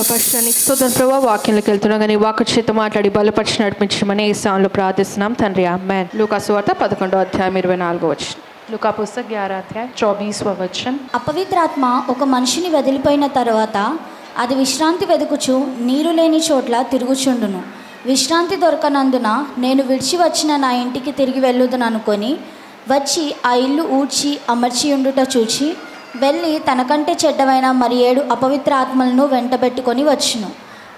పరిశుద్ధానికి స్తోత్రం ప్రభా. వాక్యంలోకి వెళ్తున్నాం కానీ వాక్కు చేత మాట్లాడి బలపరిచి నడిపించమని ఈ స్థానంలో ప్రార్థిస్తున్నాం తండ్రి. ఆమేన్. లూకా సువార్త 11వ అధ్యాయం 24వ వచనం. लूका पुस्तक 11 अध्याय 24वां वचन। అపవిత్రాత్మ ఒక మనిషిని వదిలిపోయిన తరువాత అది విశ్రాంతి వెదుకుచు నీరు లేని చోట్ల తిరుగుచుండును. విశ్రాంతి దొరకనందున నేను విడిచి వచ్చిన నా ఇంటికి తిరిగి వెళ్ళుదును అనుకొని వచ్చి ఆ ఇల్లు ఊడ్చి అమర్చి ఉండుట చూచి వెళ్ళి తనకంటే చెడ్డమైన మరి 7 అపవిత్ర ఆత్మలను వెంటబెట్టుకొని వచ్చును.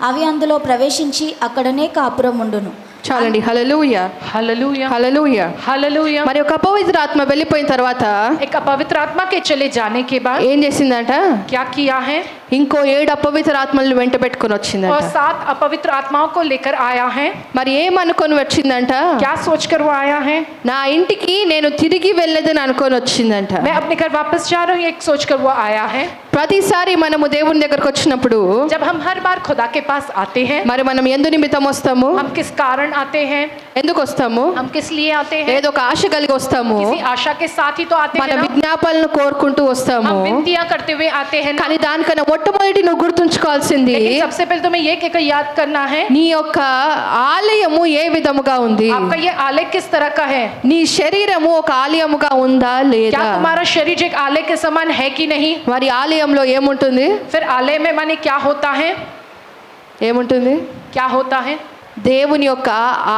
అవి అందులో ప్రవేశించి అక్కడనే కాపురం ఉండును. చాలండి. హల్లెలూయా, हालेलुया హల్లెలూయా. हालेलुया। మరి ఒక అపవిత్ర ఆత్మ వెళ్ళిపోయిన తర్వాత एक अपवित्र आत्मा के चले जाने के बाद ఏం చేసిందంట? क्या किया है? ఇంకో 7 అపవిత్ర ఆత్మలను వెంట పెట్టుకొని వచ్చిందంట. और 7 अपवित्र आत्माओं को लेकर आया है। మరి ఏమనుకొని వచ్చిందంట? क्या सोचकर वो आया है? నా ఇంటికి నేను తిరిగి వెళ్ళదని అనుకొని వచ్చిందంట. मैं अपने घर वापस जा रहा हूँ, एक सोचकर वो आया है। ప్రతిసారి మనము దేవుని దగ్గరకు వచ్చినప్పుడు जब हम हर बार खुदा के पास आते हैं, మరి మనం ఎందు నిమిత్తం వస్తాము? हम किस कारण आते हैं? ఎందుకు వస్తాము? हम किस लिए आते हैं? ఏదో ఒక ఆశ కలిగి వస్తాము. किसी आशा के साथ ही तो आते మన हैं ना। విజ్ఞాపనలను కోరుకుంటూ వస్తాము. हम विनतियां करते हुए आते हैं ना। కానీ దానికన్నా మొట్టమొదటి నువ్వు గుర్తుంచుకోవాల్సింది लेकिन सबसे पहले तुम्हें ये कहकर याद करना है, నీ యొక్క ఆలయము ఏ విధముగా ఉంది. आपका ये आलय किस तरह का है। నీ శరీరము ఒక ఆలయముగా ఉందా क्या లేదా? तुम्हारा शरीर एक आलय के समान है कि नहीं? మరి ఆలయంలో ఏముంటుంది? फिर आलय में माने क्या होता है? ఏముంటుంది? क्या होता है? దేవుని యొక్క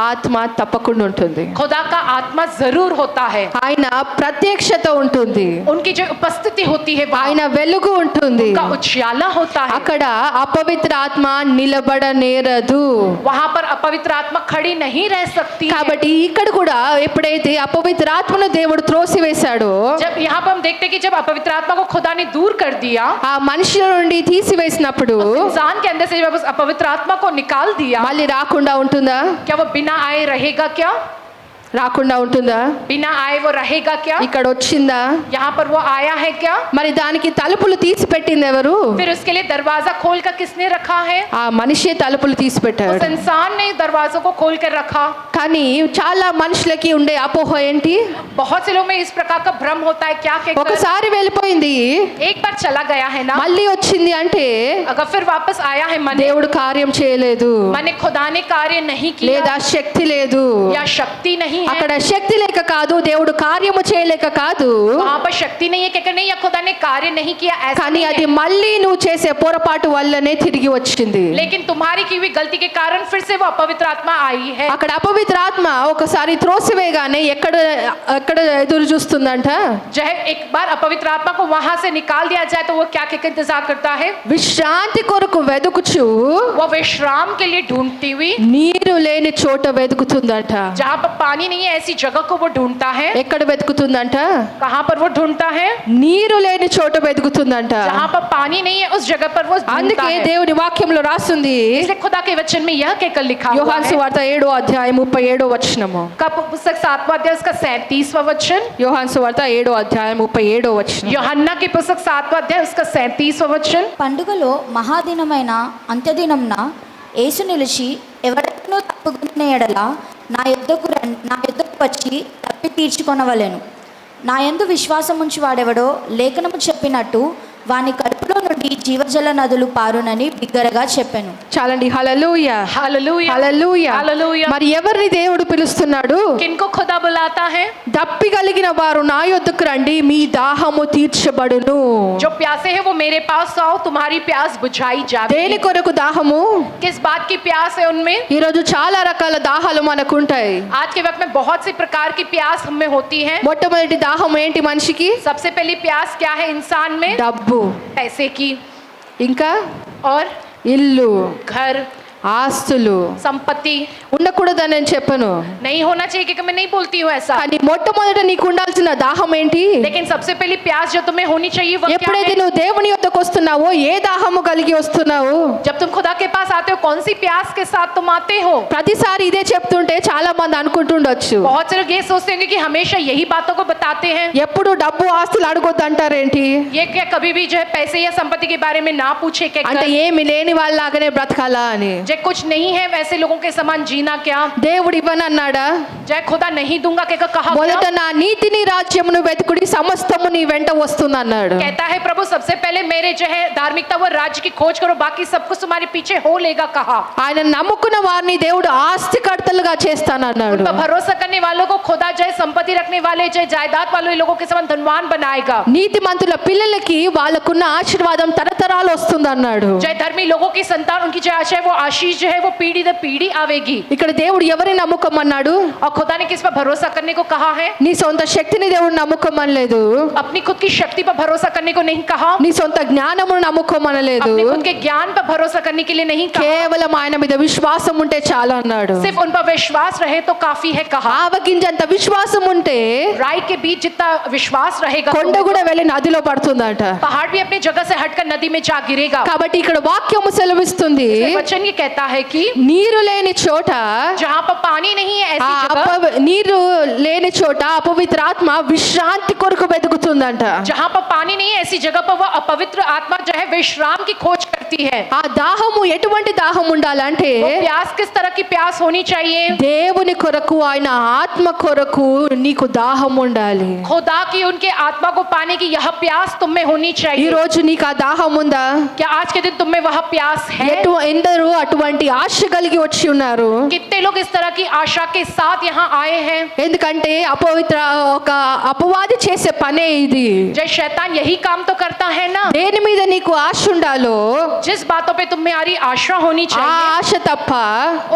ఆత్మ తప్పకుండా ఉంటుంది. खुदा का आत्मा जरूर होता है। ఆయన ప్రత్యక్షత ఉంటుంది. उनकी जो उपस्थिति होती है, ఆయన వెలుగు ఉంటుంది. का उजाला होता है। అక్కడ అపవిత్ర ఆత్మ నిలబడనేరదు. वहां पर अपवित्र आत्मा खड़ी नहीं रह सकती है। కాబట్టి ఇక్కడ కూడా ఎప్పుడైతే అపవిత్ర ఆత్మను దేవుడు త్రోసివేశాడో, जब यहाँ पर हम देखते हैं कि जब अपवित्र आत्मा को खुदा ने दूर कर दिया, ఆ మనిషి నుండి తీసివేసినప్పుడు इंसान के अंदर से जब उस अपवित्र आत्मा को निकाल दिया, మళ్ళీ రాకుండా ఉంటుందా? क्या वो बिना आए रहेगा? क्या రాకుండా ఉంటుందా? बिना आए वो रहेगा? क्या ఇక్కడ వచ్చిందా? यहाँ पर वो आया है? क्या మరి దానికి తలుపులు తీసి పెట్టింది ఎవరు? फिर उसके लिए दरवाजा खोल कर किसने रखा है? ఆ మనిషే తలుపులు తీసి उस పెట్టాడు. इंसान ने दरवाजों को खोल कर रखा। కానీ చాలా మనుషులకి ఉండే అపోహ ఏంటి? बहुत से लोग में इस प्रकार का भ्रम होता है, क्या कहकर ఒకసారి వెళ్ళిపోయింది, एक बार चला गया है ना, మళ్ళీ వచ్చింది అంటే अगर फिर वापस आया है मन దేవుడు కార్యం చేయలేదు माने खुदा ने कार्य नहीं किया లేదా శక్తి లేదు. या शक्ति नहीं है। అక్కడ శక్తి లేక కాదు, దేవుడు కార్యము చేయలేక కాదు, वहाँ पर शक्ति नहीं है कहकर नहीं, या खुदा ने कार्य नहीं किया ऐसा కానీ नहीं అది है। మళ్ళీ నువ్వు చేసే పొరపాటు వల్లనే తిరిగి వచ్చింది. लेकिन तुम्हारी की हुई गलती के कारण फिर से वो अपवित्र आत्मा आई है। అక్కడ అపవిత్ర ఆత్మ ఒకసారి త్రోసివేయగానే ఎక్కడ ఎక్కడ ఎదురు చూస్తుందంట? जो है एक बार अपवित्र आत्मा को वहां से निकाल दिया जाए तो वो क्या क्या इंतजार करता है? విశ్రాంతి కొరకు వెదుకుచు वो विश्राम के लिए ढूंढती हुई, నీరు లేని చోట వెతుకుతుందంట. जहाँ पर पानी नहीं है ऐसी जगह को वो ढूंढता है। ఎక్కడ వెతుకుతుందంట? कहाँ पर वो ढूंढता है? నీరు లేని చోట వెతుకుతుందంట. जहाँ पर पानी नहीं है उस जगह पर वो ढूंढता అందుకే है। దేవుని వాక్యంలో రాస్తుంది, इसलिए खुदा के वचन में यह कहकर लिखा हुआ యోహాను है, సువార్త 7వ అధ్యాయం 37వ వచనము. का पुस्तक 7वां अध्याय उसका 37वां वचन, యోహాను సువార్త 7వ అధ్యాయం 37వ వచనం. యోహన్నా की पुस्तक 7वां अध्याय उसका 37वां वचन। పండుగలో మహాదినమైన అంత్యదినంన యేసు నిలిచి ఎవరైనా తప్పుకున్న ఎడల నా యొద్దకు వచ్చి తప్పి తీర్చుకొనవలెను. నా యందు విశ్వాసం ఉంచి వాడెవడో లేఖనము చెప్పినట్టు వాని కడుపులో నుండి జీవజల నదులు పారునని బిగ్గరగా చెప్పాను. చాలండి. హల్లెలూయా, हालेलुया హల్లెలూయా. हालेलुया। మరి ఎవరిని దేవుడు పిలుస్తున్నాడు? किनको खुदा बुलाता है? దప్పి కలిగిన వారు నా యొద్దకు రండి, మీ దాహము తీర్చబడును. जो प्यासे हैं वो मेरे पास आओ, तुम्हारी प्यास बुझाई దేని जाएगी। కొరకు దాహము? किस बात की प्यास है उनमें? ఈ రోజు చాలా రకాల దాహాలు మనకు ఉంటాయి. आज के वक्त में बहुत सी प्रकार की प्यास हमें होती है। మొట్టమొదటి దాహం ఏంటి మనిషికి? सबसे पहली प्यास क्या है इंसान में? డబ్బు, पैसे की, ఇంకా और ఇల్లు, घर, ఆస్తులు संपत्ति। ఉండకూడదని నేను చెప్పను, नहीं होना चाहिए क्योंकि मैं नहीं बोलती हूँ ऐसा, కానీ మొట్టమొదట నీకు ఉండాల్సిన దాహం ఏంటి? लेकिन सबसे पहली प्यास जो तुम्हें होनी चाहिए वो क्या ఎప్పుడైతే है? నువ్వు దేవుని యొద్దకు వస్తున్నావో ఏ దాహము కలిగి వస్తున్నావు? जब तुम खुदा के पास आते हो कौन सी प्यास के साथ तुम आते हो? ప్రతిసారి ఇదే చెప్తుంటే చాలా మంది అనుకుంటుండొచ్చు, बहुत से लोग ये सोचते होंगे कि हमेशा यही बातों को बताते हैं, ఎప్పుడు డబ్బు ఆస్తులు అడగొద్దు అంటారేంటి? ये क्या कभी भी जो है पैसे या संपत्ति के बारे में ना पूछे क्या అంటే ఏమి లేని వాళ్ళలాగానే బ్రతకాలా అని. जय कुछ नहीं है वैसे लोगों के समान जीना क्या, దేవుడు ఇవ్వనన్నాడా? जय खुदा नहीं दूंगा क्या कहा क्या? మొదట నా నీతిని రాజ్యమును వెతుకుడి సమస్తము నీ వెంట వస్తుంది అన్నాడు. कहता है प्रभु सबसे पहले मेरे जो है धार्मिकता वो राज्य की खोज करो, बाकी सब कुछ तुम्हारे पीछे हो लेगा कहा। ఆయన నమ్ముకున్న వారిని దేవుడు ఆస్తికర్తలుగా చేస్తానన్నాడు. उन पर भरोसा करने वालों को खुदा जय संपत्ति रखने वाले जय जायदाद वाले लोगों के समान धनवान बनाएगा। నీతిమంతుల పిల్లలకి వాళ్ళకున్న ఆశీర్వాదం తరతరాలు వస్తుంది అన్నాడు. जय धर्मी लोगों की संतान उनकी जो आशा है वो आशीष जो है वो पीढ़ी दर पीढ़ी आवेगी। ఇక్కడ దేవుడు ఎవరిని నమ్ముకోమన్నాడు? और खुदा ने किस पर भरोसा करने को कहा है? నీ సొంత శక్తిని దేవుడు నమ్ముకోమనలేదు, अपनी खुद की शक्ति पर भरोसा करने को नहीं कहा, నీ సొంత జ్ఞానమును నమ్ముకోమనలేదు, अपने खुद के ज्ञान पर भरोसा करने के लिए नहीं कहा, కేవలం ఆయన మీద విశ్వాసం ఉంటే చాలు అన్నాడు. सिर्फ उन पर विश्वास रहे तो काफी है कहा। ఆవగింజంత విశ్వాసం ఉంటే राई के बीच जितना विश्वास रहेगा కొండ కూడా వెళ్ళి నదిలో పడుతుందట. पहाड़ भी अपनी जगह से हटकर नदी में जा गिरेगा। కాబట్టి ఇక్కడ వాక్యము సెలవిస్తుంది, वचन ये कहता है कि నీరు లేని చోట, जहाँ पर पानी नहीं है ఆ ऐसी जगह, నీరు లేని చోట అపవిత్ర ఆత్మ విశ్రాంతి కొరకు వెతుకుతుందంట. जहाँ पर पानी नहीं है ऐसी जगह पर वह अपवित्र आत्मा जो है विश्राम की खोज करती है। ఆ దాహము ఎటువంటి దాహం ఉండాలంటే वो प्यास किस तरह की प्यास होनी चाहिए? దేవుని కొరకు ఆయన ఆత్మ కొరకు నీకు దాహం ఉండాలి. खुदा की उनके आत्मा को पाने की यह प्यास तुम में होनी ఈ चाहिए। రోజు నీకు ఆ దాహం ఉందా? क्या आज के दिन तुम में वह प्यास है? ఎందరూ అటువంటి ఆశ కలిగి వచ్చి ఉన్నారు? कितने लोग इस तरह की आशा के साथ यहाँ आए हैं? ఎందుకంటే అపవిత్ర ఒక అపవాది చేసే పనే ఇది. जय शैतान यही काम तो करता है ना। దేని మీద నీకు ఆశ ఉండాలో जिस बातों पे तुम्हारी आशा होनी ఆ चाहिए ఆశ తప్ప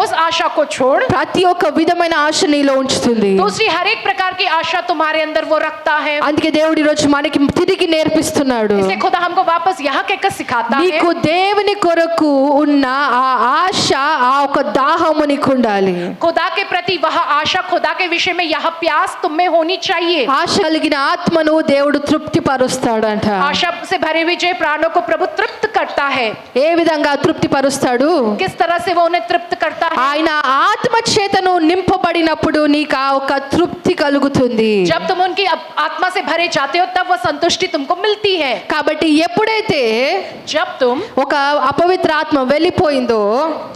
उस आशा को छोड़ ప్రతి ఒక్క విధమైన ఆశ నీలో ఉంచుతుంది. दूसरी हर एक प्रकार की आशा तुम्हारे अंदर वो रखता है। అందుకే దేవుడు ఈ రోజు మనకి తిరిగి నేర్పిస్తున్నాడు, इसलिए खुदा हमको वापस यहाँ कहकर सिखाता है నీకు దేవుని కొరకు ఉన్న ఆ ఆశ, ఆ ఒక దాహము నీకు ఉండాలి. खुदा के प्रति वह आशा, खुदा के विषय में यह प्यास तुम में होनी चाहिए। ఆశ కలిగిన ఆత్మను దేవుడు తృప్తి పరుస్తాడంట. आशा से भरे हुए जो प्राणों को प्रभु तृप्त करता है। ఏ విధంగా తృప్తి పరుస్తాడు? किस तरह से वो उन्हें तृप्त करता है? ఆయన ఆత్మ చేతను నింపబడినప్పుడు నీకు ఆ ఒక తృప్తి కలుగుతుంది. जब तुम उनकी आत्मा से भरे जाते हो तब वह संतुष्टि तुमको मिलती है। కాబట్టి ఎప్పుడైతే जब तुम ఒక అపవిత్ర ఆత్మ వెళ్ళిపోయిందో,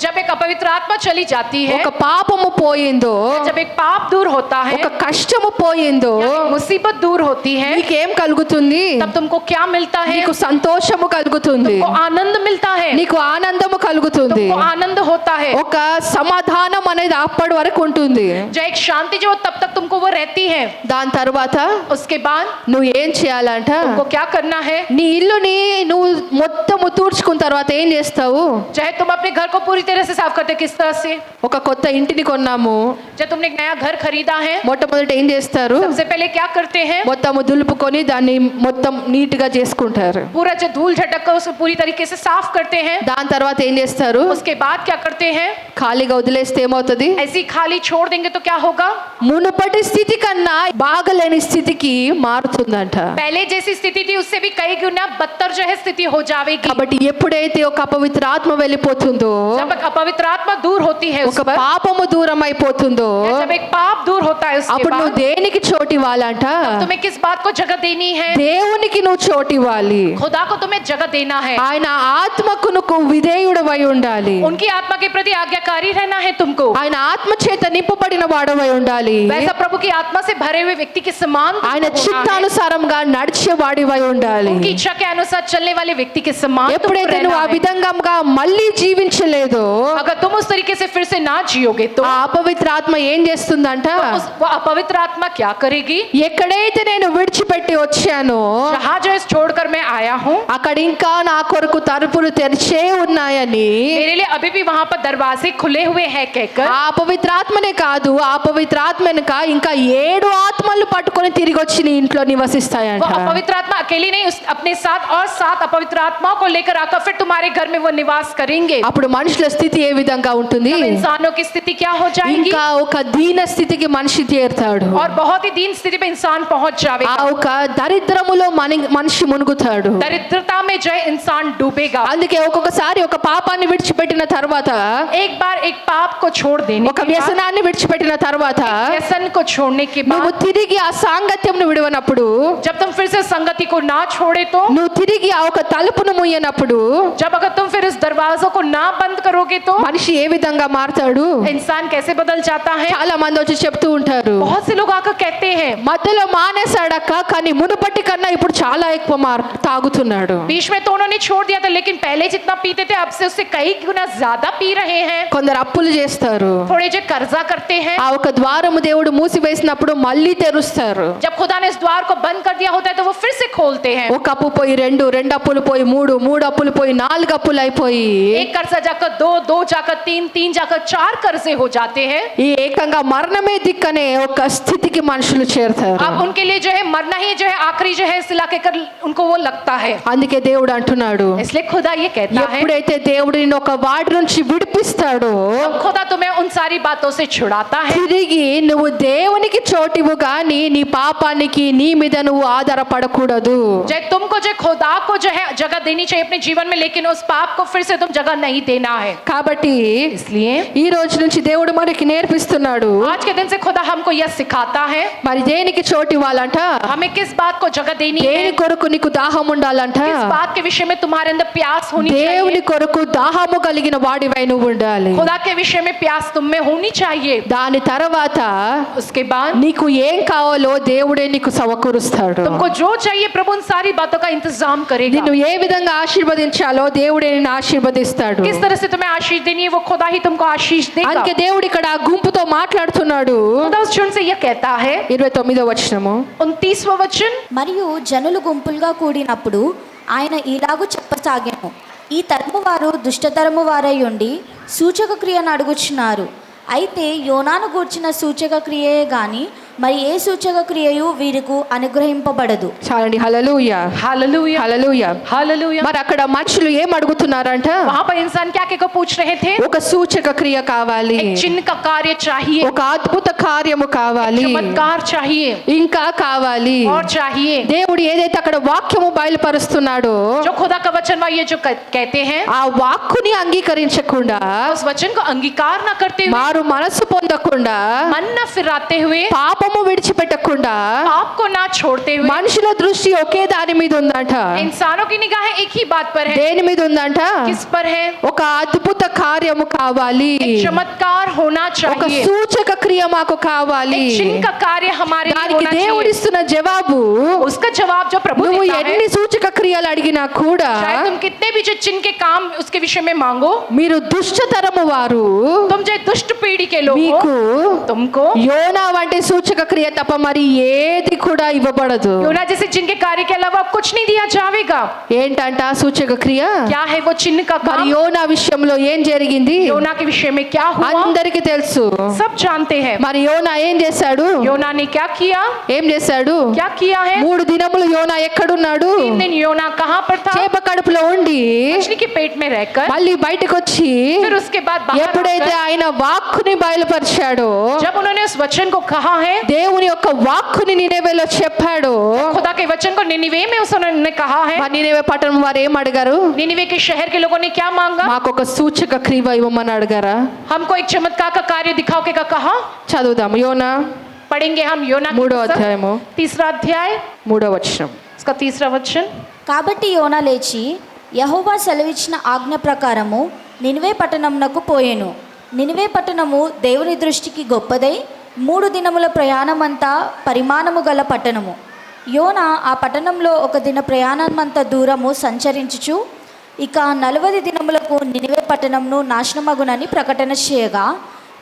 जब एक अपवित्र आत्मा चली जाती है, ఒక పాపము పోయిందో, जब एक पाप दूर होता है, ఒక కష్టము పోయిందో, मुसीबत दूर होती है, నీకేం కలుగుతుంది? तब तुमको क्या मिलता है? నీకు సంతోషము కలుగుతుంది, तुमको आनंद मिलता है, నీకు ఆనందము కలుగుతుంది, तुमको आनंद होता है। ఒక సమాధానం అనేది అప్పటి వరకు ఉంటుంది. जो एक शांति जो तब तक तुमको वो रहती है। దాని తర్వాత उसके बाद నువ్వు ఏం చేయాలంట? तुमको क्या करना है? నీ ఇల్లుని నువ్వు మొత్తము తూర్చుకున్న తర్వాత ఏం చేస్తావు? चाहे तुम अपने घर को पूरी तरह से साफ करते, किस तरह से? ఒక కొత్త ఇంటిని కొన్నాము, जब तुमने एक नया घर खरीदा है, మొట్టమొదట ఏం చేస్తారు? सबसे पहले क्या करते हैं? మొత్తము దులుపుకొని దాన్ని మొత్తం నీట్ గా చేసుకుంటారు. पूरा जो धूल झटक को उसे पूरी तरीके से साफ करते हैं। దాని తర్వాత ఏం చేస్తారు? उसके बाद क्या करते हैं? ఖాళీగా వదిలేస్తే ఏమవుతుంది? ऐसी खाली छोड़ देंगे तो क्या होगा? మునుపటి స్థితి కన్నా బాగలేని స్థితికి మారుతుందంట. पहले जैसी स्थिति थी उससे भी कई गुना बदतर जो है स्थिति हो जाएगी। కాబట్టి ఎప్పుడైతే ఒక అపవిత్ర ఆత్మ వెళ్ళిపోతుందో, जब एक अपवित्र आत्मा दूर होती है उस ఒక पर, పాపము దూరం అయిపోతుందో, जब एक पाप दूर होता है उसके అప్పుడు నువ్వు बाद, దేనికి చోటు ఇవ్వాలంట? तुम्हें किस बात को जगह देनी है? దేవునికి నువ్వు చోటు ఇవ్వాలి. खुदा को तुम्हें जगह देना है। ఆయన ఆత్మకు నువ్వు విధేయుడవై ఉండాలి. उनकी आत्मा के प्रति आज्ञाकारी रहना है तुमको। ఆయన ఆత్మ చేత నింపబడిన వాడవై ఉండాలి. वैसा प्रभु की आत्मा से भरे हुए व्यक्ति के समान तुमको ఆయన होना है। చిత్తానుసారంగా నడిచే వాడివై ఉండాలి. उनकी इच्छा के अनुसार चलने वाले व्यक्ति के समान तुमको ఎప్పుడైతే నువ్వు ఆ रहना है। విధంగా మళ్ళీ జీవించలేదో, अगर तुम उस तरीके से फिर से ना जियोगे तो ఆ అపవిత్ర ఆత్మ ఏం చేస్తుందంట? वो अपवित्र आत्मा क्या करेगी? ఎక్కడైతే నేను విడిచిపెట్టి వచ్చానో जहाँ जो इस छोड़कर मैं आया हूँ, అక్కడ ఇంకా నా కొరకు తలుపులు తెరిచే ఉన్నాయని, मेरे लिए अभी भी वहाँ पर दरवाजे खुले हुए हैं कहकर, ఆ పవిత్ర ఆత్మనే కాదు, ఆ పవిత్ర ఆత్మ వెనుక ఇంకా 7 ఆత్మలు పట్టుకొని తిరిగి వచ్చి నీ ఇంట్లో वो నివసిస్తాయంట. अपवित्र आत्मा अकेली नहीं, अपने साथ और 7 अपवित्र आत्माओं को लेकर आकर फिर तुम्हारे घर में वो निवास करेंगे। అప్పుడు మనుషుల స్థితి ఏ విధంగా ఉంటుంది? तब इंसानों की स्थिति क्या हो जाएगी? ఇంకా ఒక దీన స్థితికి మనిషి చేరుతాడు. और बहुत ही दीन स्थिति पे इंसान पहुंच ఆ जाएगा। ఒక దరిద్రములో మనిషి మునుగుతాడు. दरिद्रता में जो है इंसान डूबेगा। అందుకే ఒక్కొక్కసారి ఒక పాపాన్ని విడిచిపెట్టిన తర్వాత, एक बार एक पाप को छोड़ देने ఒక के बाद, వ్యసనాన్ని విడిచిపెట్టిన తర్వాత व्यसन को छोड़ने के నువ్వు बाद తిరిగి ఆ సాంగత్యంను విడవనప్పుడు, जब तुम फिर से संगति को ना छोड़े तो, నువ్వు తిరిగి ఆ ఒక తలుపును ముయ్యనప్పుడు जब अगर तुम फिर इस दरवाजों को ना बंद करोगे तो మనిషి ఏ విధంగా మారుతాడు? इंसान कैसे बदल जाता है। చాలా మంది వచ్చి చెప్తూ ఉంటారు, बहुत से लोग आकर कहते हैं మధ్యలో మానేశాడక్క, కానీ మునుపటి కన్నా ఇప్పుడు చాలా ఎక్కువ తాగుతున్నాడు. बीच में तो उन्होंने छोड़ दिया था, लेकिन पहले जितना पीते थे अब से उससे कई गुना ज्यादा पी रहे हैं। కొందరు అప్పులు చేస్తారు, थोड़े जो कर्जा करते हैं, ఆ ఒక ద్వారము దేవుడు మూసివేసినప్పుడు మళ్ళీ తెరుస్తారు. जब खुदा ने इस द्वार को बंद कर दिया होता है तो वो फिर से खोलते हैं। ఒక అప్పు పోయి రెండు, రెండు అప్పులు పోయి మూడు, మూడు అప్పులు పోయి నాలుగు అప్పులు అయిపోయి एक कर्जा जाकर दो, दो जाकर तीन, तीन जाकर चार कर्जे हो जाते हैं। ఈ ఏకంగా మరణమే దిక్కనే ఒక స్థితికి మనుషులు చేరుతారు. अब उनके लिए जो है मरना ही जो है आखिरी जो है इस इलाके कर उनको वो लगता है। అందుకే దేవుడు అంటున్నాడు, इसलिए खुदा ये कहता है ఎప్పుడైతే దేవుడు నిన్ను ఒక వాటి నుంచి విడిపిస్తాడో, जब खुदा तुम्हें उन सारी बातों से छुड़ाता है, తిరిగి నువ్వు దేవునికి చోటివు గాని నీ పాపానికి నీ మీద నువ్వు ఆధారపడకూడదు. जो तुमको जो खुदा को जो है जगह देनी चाहिए अपने जीवन में, लेकिन उस पाप को फिर से तुम जगह नहीं देना है। కాబట్టి इसलिए ఈ రోజు నుంచి దేవుడు మనకి నేర్పిస్తున్నాడు, आज के दिन से खुदा हमको यह सिखाता है మరి దేనికి చోటు ఇవ్వాలంట, हमें किस बात को जगह देनी है, దేని కొరకు నీకు దాహం ఉండాలంట, किस बात के विषय में तुम्हारे अंदर प्यास होनी దేవుని चाहिए। కొరకు దాహము కలిగిన వాడివై నువ్వు ఉండాలి. खुदा के विषय में प्यास तुम में होनी चाहिए। దాని తర్వాత उसके बाद నీకు ఏం కావాలో దేవుడే నీకు సమకూరుస్తాడు. तुमको जो चाहिए प्रभु उन सारी बातों का इंतजाम करेगा। నిన్ను ఏ విధంగా ఆశీర్వదించాలో దేవుడే నిన్ను ఆశీర్వదిస్తాడు. किस तरह से तुम्हें आशीष देनी है वो खुदा ही तुमको आशीष देगा। అందుకే దేవుడు ఇక్కడ ఆ గుంపుతో మాట్లాడుతున్నాడు. खुदा उस झुंड से यह कहता है 29వ వచనము, 29वां वचन, మరియు జనులు గుంపులుగా కూడినప్పుడు ఆయన ఇలాగు చెప్పసాగెను, ఈ తరము వారు దుష్టతరము వారై ఉండి సూచక క్రియను అడుగుచున్నారు. అయితే యోనాను గూర్చిన సూచక క్రియే గాని మరి ఏ సూచక క్రియయు వీరికి అనుగ్రహింపబడదు. చాలండి. హల్లెలూయా, हालेलुया హల్లెలూయా. हालेलुया। మరి అక్కడ మనుషులు ఏం అడుగుతున్నారంట? वहां पर इंसान क्या क्या पूछ रहे थे? ఒక సూచక క్రియ కావాలి, एक चिन्ह का कार्य चाहिए, ఒక అద్భుత కార్యము కావాలి, चमत्कार चाहिए ఇంకా కావాలి. और चाहिए। దేవుడు ఏదైతే అక్కడ వాక్యము బయలుపరుస్తున్నాడో जो खुदा का वचन वा ये जो कहते हैं ఆ వాక్కుని అంగీకరించకుండా, उस वचन को अंगीकार न करते हुए, మారు మనసు పొందకుండా, मन न फिराते हुए, పాపము విడిచిపెట్టకుండా, पाप को ना छोड़ते हुए, మనుషుల దృష్టి ఒకే దాని మీద ఉందంట. इंसानों की निगाह एक ही बात पर है। దేని మీద ఉందంట? किस पर है? ఒక అద్భుత కార్యము కావాలి, एक चमत्कार होना ఒక चाहिए, సూచక క్రియ మాకు కావాలి. एक चिन्ह का कार्य हमारे लिए దానికి होना దేవుడు चाहिए। ఇస్తున్న జవాబు, उसका जवाब जो प्रभु నువ్వు देता है, ఎన్ని సూచక క్రియలు అడిగినా కూడా चाहे तुम कितने भी जो चिन्ह के काम उसके विषय में मांगो, మీరు దుష్టతరము వారు, तुम जो दुष्ट पीढ़ी के लोग మీకు हो, तुमको యోనా వంటి సూచక క్రియ తప్ప మరి ఏది కూడా ఇవ్వబడదు. योना जैसे चिन्ह के कार्य के अलावा कुछ नहीं दिया जाएगा। ఏంటంట ఆ సూచక క్రియ? क्या है वो चिन्ह का మరి काम? యోనా విషయంలో ఏం జరిగింది योना के विषय में क्या हुआ అందరికీ తెలుసు. सब जानते हैं। మరి యోనా ఏం చేశాడు? योना ने क्या किया? ఏం చేశాడు? क्या किया है? 3 దినములు యోనా ఎక్కడున్నాడు? 3 दिन योना कहाँ पर था? చేప కడుపులో ఉండి मछली के पेट में रहकर, మళ్ళీ బయటకు వచ్చి फिर उसके बाद बाहर ఎప్పుడైతే आकर, ఆయన వాక్కుని బయలుపరిచాడో, जब उन्होंने उस वचन को कहा है, దేవుని యొక్క వాక్కుని నినెవేలో చెప్పాడో, खुदा के वचन को निनिवे में उन्होंने कहा है, మరి నినెవే పట్టణం వారు ఏం అడిగారు? निनिवे के शहर के लोगों ने क्या मांगा? మాకు ఒక సూచక క్రియ ఇవ్వమని అడిగారా? हमको एक चमत्कार का कार्य दिखाओ के का कहा। చదువుదాం. యోనా पढ़ेंगे हम योना की 3వ पुस्तक, అధ్యాయము 3रा अध्याय, 3వ వచనం. उसका 3रा वचन। కాబట్టి యోనా లేచి యెహోవా సెలవిచ్చిన ఆజ్ఞ ప్రకారము నినివే పట్టణమునకు పోయెను. నినివే పట్టణము దేవుని దృష్టికి గొప్పదై 3 దినముల ప్రయాణమంతా పరిమాణము గల పట్టణము. యోనా ఆ పట్టణంలో 1 దిన ప్రయాణమంత దూరము సంచరించుచు ఇక 40 దినములకు నినివే పట్టణంను నాశనమగునని ప్రకటన చేయగా,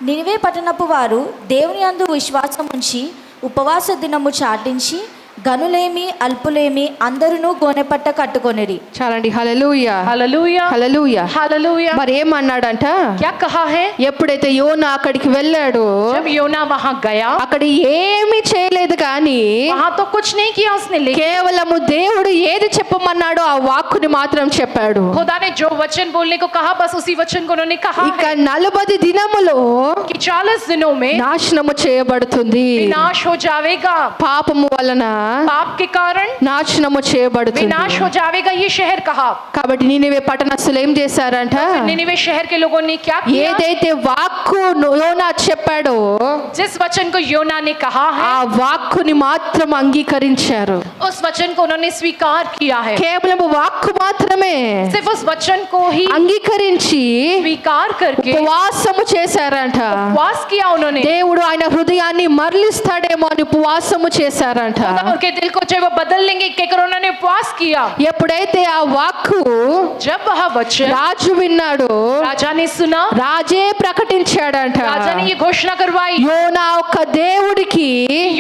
నినివే పట్టణపు వారు దేవుని యందు విశ్వాసం ఉంచి ఉపవాస దినము చాటించి గనులేమి అల్పులేమి అందరూ గోనెపట్ట కట్టుకొనిరి. చాలండి. హల్లెలూయా, हालेलुया హల్లెలూయా. हालेलुया। మరి ఏమన్నాడంట? क्या कहा है? ఎప్పుడైతే యోనా అక్కడికి వెళ్ళాడో, जब योना वहां गया, అక్కడ ఏమీ చేయలేదు కానీ वहां तो कुछ नहीं किया उसने, लेकिन కేవలము దేవుడు ఏది చెప్పమన్నాడో ఆ వాక్కుని మాత్రం చెప్పాడు. खुदा ने जो वचन बोलने को कहा बस उसी वचन को उन्होंने कहा ఇక है 40 దినములో कि 40 दिनों में నాశనము చేయబడుతుంది. विनाश हो जाएगा। పాపము వలన पाप के कारण నాశనము చేయబడుతుంది. विनाश हो जाएगा ये शहर कहा। కాబట్టి నీనివే పట్టణస్థులు ఏం చేశారంట? निनिवे शहर के लोगों ने क्या किया? ఏదైతే వాక్కు యోనా చెప్పాడో जिस वचन को योना ने कहा है ఆ వాక్కుని మాత్రం అంగీకరించారు. उस वचन को उन्होंने स्वीकार किया है। కేవలం వాక్కు మాత్రమే सिर्फ उस वचन को ही అంగీకరించి स्वीकार करके ఉపవాసము చేశారంట. उपवास किया उन्होंने। దేవుడు ఆయన హృదయాన్ని మరలిస్తాడేమో అని ఉపవాసము చేశారంట. खुदा उनके दिल को जो वो बदल लेंगे कहकर उन्होंने उपवास किया। ఎప్పుడైతే ఆ వాక్కు जब वह वचन రాజు విన్నాడో राजा ने सुना, రాజే ప్రకటించాడంట. राजा ने ये घोषणा करवाई యోనా ఒక్క దేవుడికి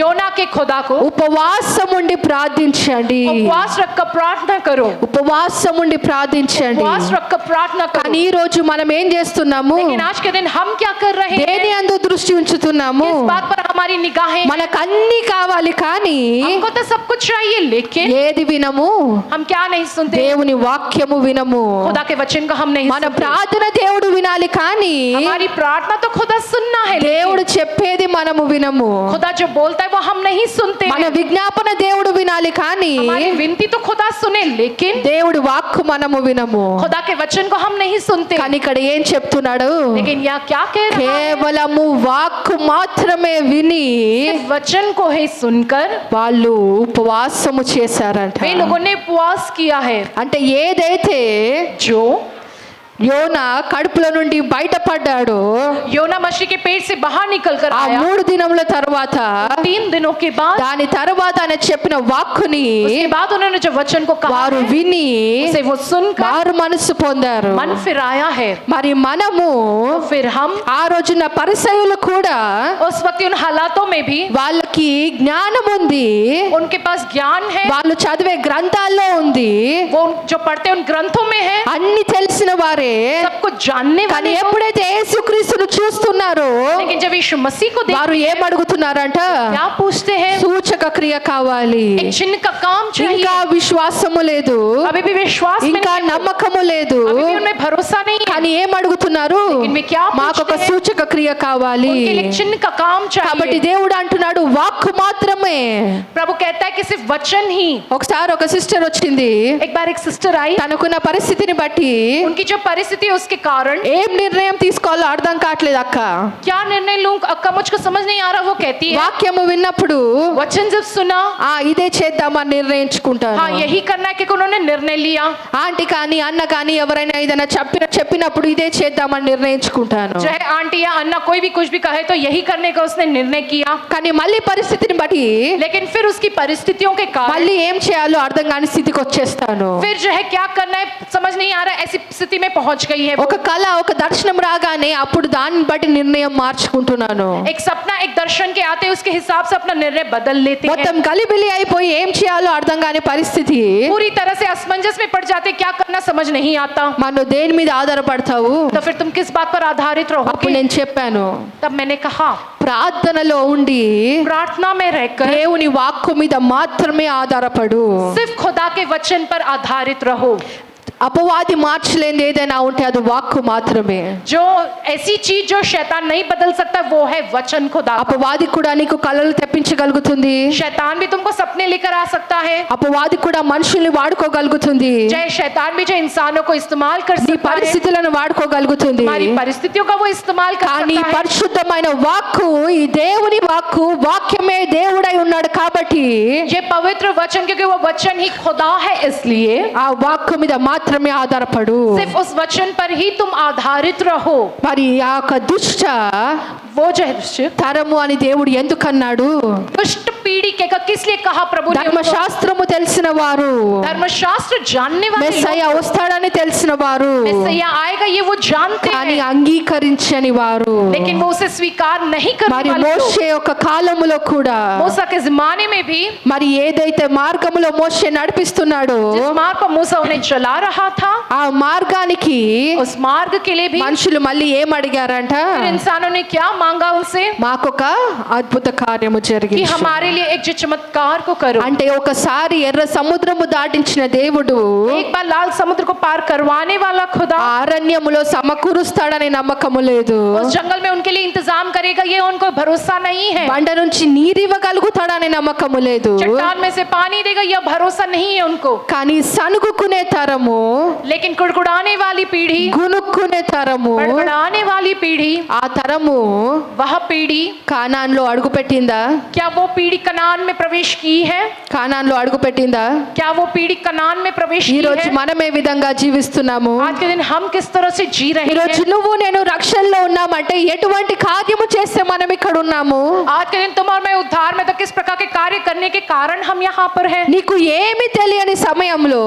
योना के खुदा को ఉపవాసం ఉండి ప్రార్థించండి, उपवास रखकर प्रार्थना करो, ఉపవాసం ఉండి ప్రార్థించండి. उपवास रखकर प्रार्थना करो। కానీ ఈ రోజు మనం ఏం చేస్తున్నాము? लेकिन आज के दिन हम क्या कर रहे हैं? దేని అందు దృష్టి ఉంచుతున్నాము? इस बात पर हमारी निगाहें, మనకు అన్ని కావాలి కానీ हमको तो सब कुछ चाहिए लेकिन ఏది వినము? हम क्या नहीं सुनते? దేవుని వాక్యము వినము. खुदा के वचन को हम नहीं మన सुनते। ప్రార్థన దేవుడు వినాలి కానీ हमारी प्रार्थना तो खुदा सुनना है, దేవుడు చెప్పేది మనము వినము. खुदा जो बोलता है वो हम नहीं सुनते మన हैं। విజ్ఞాపన దేవుడు వినాలి కానీ हमारी विनती तो खुदा सुने लेकिन దేవుడు వాక్కు మనము వినము. खुदा के वचन को हम नहीं सुनते। కానీ ఇక్కడ ఏం చెప్తున్నాడు? लेकिन यहाँ क्या कह रहा है? కేవలము వాక్కు మాత్రమే విని सिर्फ वचन को ही सुनकर వాళ్ళు ఉపవాసము చేశారంట. वे लोगों ने उपवास किया है। అంటే ఏదైతే जो యోనా కడుపులో నుండి బయటపడ్డాడు योना मछली के पेट से बाहर निकल कर ఆ आया, 3 దినముల తర్వాత 3 दिनों के बाद, దాని తర్వాత ఆయన చెప్పిన వాక్కుని उसके बाद उन्होंने जो वचन को कहा వారు है, విని उसे वो सुनकर వారు మనసు పొందారు. मन फिराया है। మరి మనము तो फिर हम ఆ రోజున పరిసయ్యులు కూడా उस वक्त उन हालातों में भी వాళ్ళకి జ్ఞానం ఉంది, उनके पास ज्ञान है, వాళ్ళు చదివే గ్రంథాల్లో ఉంది, वो जो पढ़ते उन ग्रंथों में है, అన్ని తెలిసిన వారే. सब कुछ जानने కానీ वाले हो। ఎప్పుడైతే యేసుక్రీస్తును చూస్తున్నారో लेकिन जब यीशु मसीह को వారు देखते ఏం అడుగుతున్నారంట? क्या पूछते हैं? సూచక క్రియ కావాలి, एक चिन्ह का काम चाहिए। ఇంకా విశ్వాసము లేదు, अभी भी विश्वास में ఇంకా नहीं है, నమ్మకము లేదు. अभी भी उनमें भरोसा नहीं है। కానీ ఏం అడుగుతున్నారు? लेकिन वे क्या మాకొక पूछते हैं? సూచక క్రియ కావాలి. उनके लिए चिन्ह का काम కాబట్టి चाहिए। దేవుడు అంటున్నాడు వాక్కు మాత్రమే. प्रभु कहता है कि सिर्फ वचन ही। ఒకసారి ఒక సిస్టర్ వచ్చింది, एक बार एक सिस्टर आई, తనకున్న పరిస్థితిని బట్టి उनकी जो परिस्थिति है उसके कारण ఏం నిర్ణయం తీసుకోవాలో అర్థం కావట్లేదు అక్క. क्या निर्णय लूं अक्का, मुझको समझ नहीं आ रहा। वो कहती है వాక్యము విన్నప్పుడు वचन जब सुना, ఇదే చేద్దామని నిర్ణయించుకుంటాను. हाँ यही करना है, क्योंकि उन्होंने निर्णय लिया। ఆంటీ కానీ అన్న కానీ ఎవరైనా ఏదైనా చెప్పినప్పుడు ఇదే చేద్దామని నిర్ణయించుకుంటాను. चाहे आंटी या अन्ना कोई भी कुछ भी कहे तो यही करने का उसने निर्णय किया। కానీ మళ్ళీ పరిస్థితిని బట్టి लेकिन फिर उसकी परिस्थितियों के कारण మళ్ళీ ఏం చేయాలో అర్థం కాని స్థితికి వచ్చేస్తాను. फिर जो है क्या करना है समझ नहीं आ रहा, ऐसी स्थिति में पहुंच गई है वो। ఒక కళ ఒక దర్శనం రాగానే అప్పుడు దాన్ని బట్టి నిర్ణయం మార్చుకుంటున్నాను. एक सपना एक दर्शन के आते उसके हिसाब से अपना निर्णय बदल लेते हैं। మొత్తం గలిబిలి అయిపోయి ఏం చేయాలో అర్థం కాని పరిస్థితి. पूरी तरह से असमंजस में पड़ जाते, क्या करना समझ नहीं आता। మనం దేని మీద ఆధారపడతావు? तो फिर तुम किस बात पर आधारित అప్పుడు रहोगे? నేను చెప్పాను, तब मैंने कहा ప్రార్థనలో ఉండి प्रार्थना में रहकर దేవుని వాక్కు మీద మాత్రమే ఆధారపడు. सिर्फ खुदा के वचन पर आधारित रहो। అపవాది మార్చలేని ఏదైనా ఉంటే అది వాక్కు మాత్రమే. जो ऐसी चीज जो शैतान नहीं बदल सकता वो है वचन खुदा का। అపవాది కూడా నీకు కలలు తెప్పించగలుగుతుంది, शैतान भी तुमको सपने लेकर आ सकता है। అపవాది కూడా మనుషుల్ని వాడుకోగలుగుతుంది, चाहे शैतान भी जो इंसानों को इस्तेमाल कर నీ सकता है, పరిస్థితులను వాడుకోగలుగుతుంది. हमारी परिस्थितियों का वो इस्तेमाल कर కానీ सकता है। పరిశుద్ధమైన వాక్కు, ఈ దేవుని వాక్కు, వాక్యమే దేవుడై ఉన్నాడు కాబట్టి ये पवित्र वचन, क्योंकि वो वचन ही खुदा है, इसलिए ఆ వాక్కు మీద మాత్రమే ఆధారపడు. सिर्फ उस वचन पर ही तुम आधारित रहो। మరి ఆ యొక్క దుష్ట वो जो है दुष्ट తరము అని దేవుడు ఎందుకన్నాడు? पीढ़ी के किस लिए कहा प्रभु ने? ధర్మశాస్త్రము తెలిసిన వారు, धर्मशास्त्र जानने वाले మెస్సయ్య వస్తాడని తెలిసిన వారు, मैसिया आएगा ये वो जानते కానీ हैं, అంగీకరించని వారు. लेकिन वो उसे स्वीकार नहीं करने మరి वाले लोग। మోషే యొక్క కాలములో కూడా मूसा के जमाने में भी మరి ఏదైతే మార్గములో మోషే నడిపిస్తున్నాడో जिस मार्ग पर मूसा उन्हें चला रहा था, ఆ మార్గానికి उस मार्ग के लिए भी మనుషులు మళ్ళీ ఏం అడిగారంట? फिर इंसानों ने क्या मांगा? मांगा उनसे మాకొక అద్భుత కార్యము कि జరిగించు. हमारे लिए एक जो चमत्कार को करो। అంటే ఒకసారి ఎర్ర సముద్రము దాటించిన దేవుడు एक बार लाल समुद्र को पार करवाने वाला खुदा ఆ అరణ్యములో సమకూరుస్తాడనే నమ్మకము లేదు. उस जंगल में उनके लिए इंतजाम करेगा, ये उनको भरोसा नहीं है। బండ నుంచి నీరివ్వగలుగుతాడనే నమ్మకము లేదు. चट्टान में से पानी देगा, यह भरोसा नहीं है उनको। కానీ సనుగుకునే తరము, लेकिन कुड़कुड़ाने वाली पीढ़ी, గునుక్కునే తరము, बड़बड़ाने वाली पीढ़ी, ఆ తరము वह पीढ़ी, కానాన్లో అడుగుపెట్టిందా? क्या वो पीढ़ी कनान में प्रवेश की है? కానాన్లో అడుగుపెట్టిందా? क्या वो पीढ़ी कनान में प्रवेश ఈ की రోజు है? మనం ఏ విధంగా జీవిస్తున్నాము? आज के दिन हम किस तरह से जी ఈ रहे రోజు हैं? నువ్వు నేను రక్షణలో ఉన్నామంటే ఎటువంటి కార్యము చేస్తే మనం ఇక్కడ ఉన్నాము? आज के दिन तुम और मैं उद्धार में तो किस प्रकार के कार्य करने के कारण हम यहाँ पर हैं? నీకు ఏమి తెలియని సమయంలో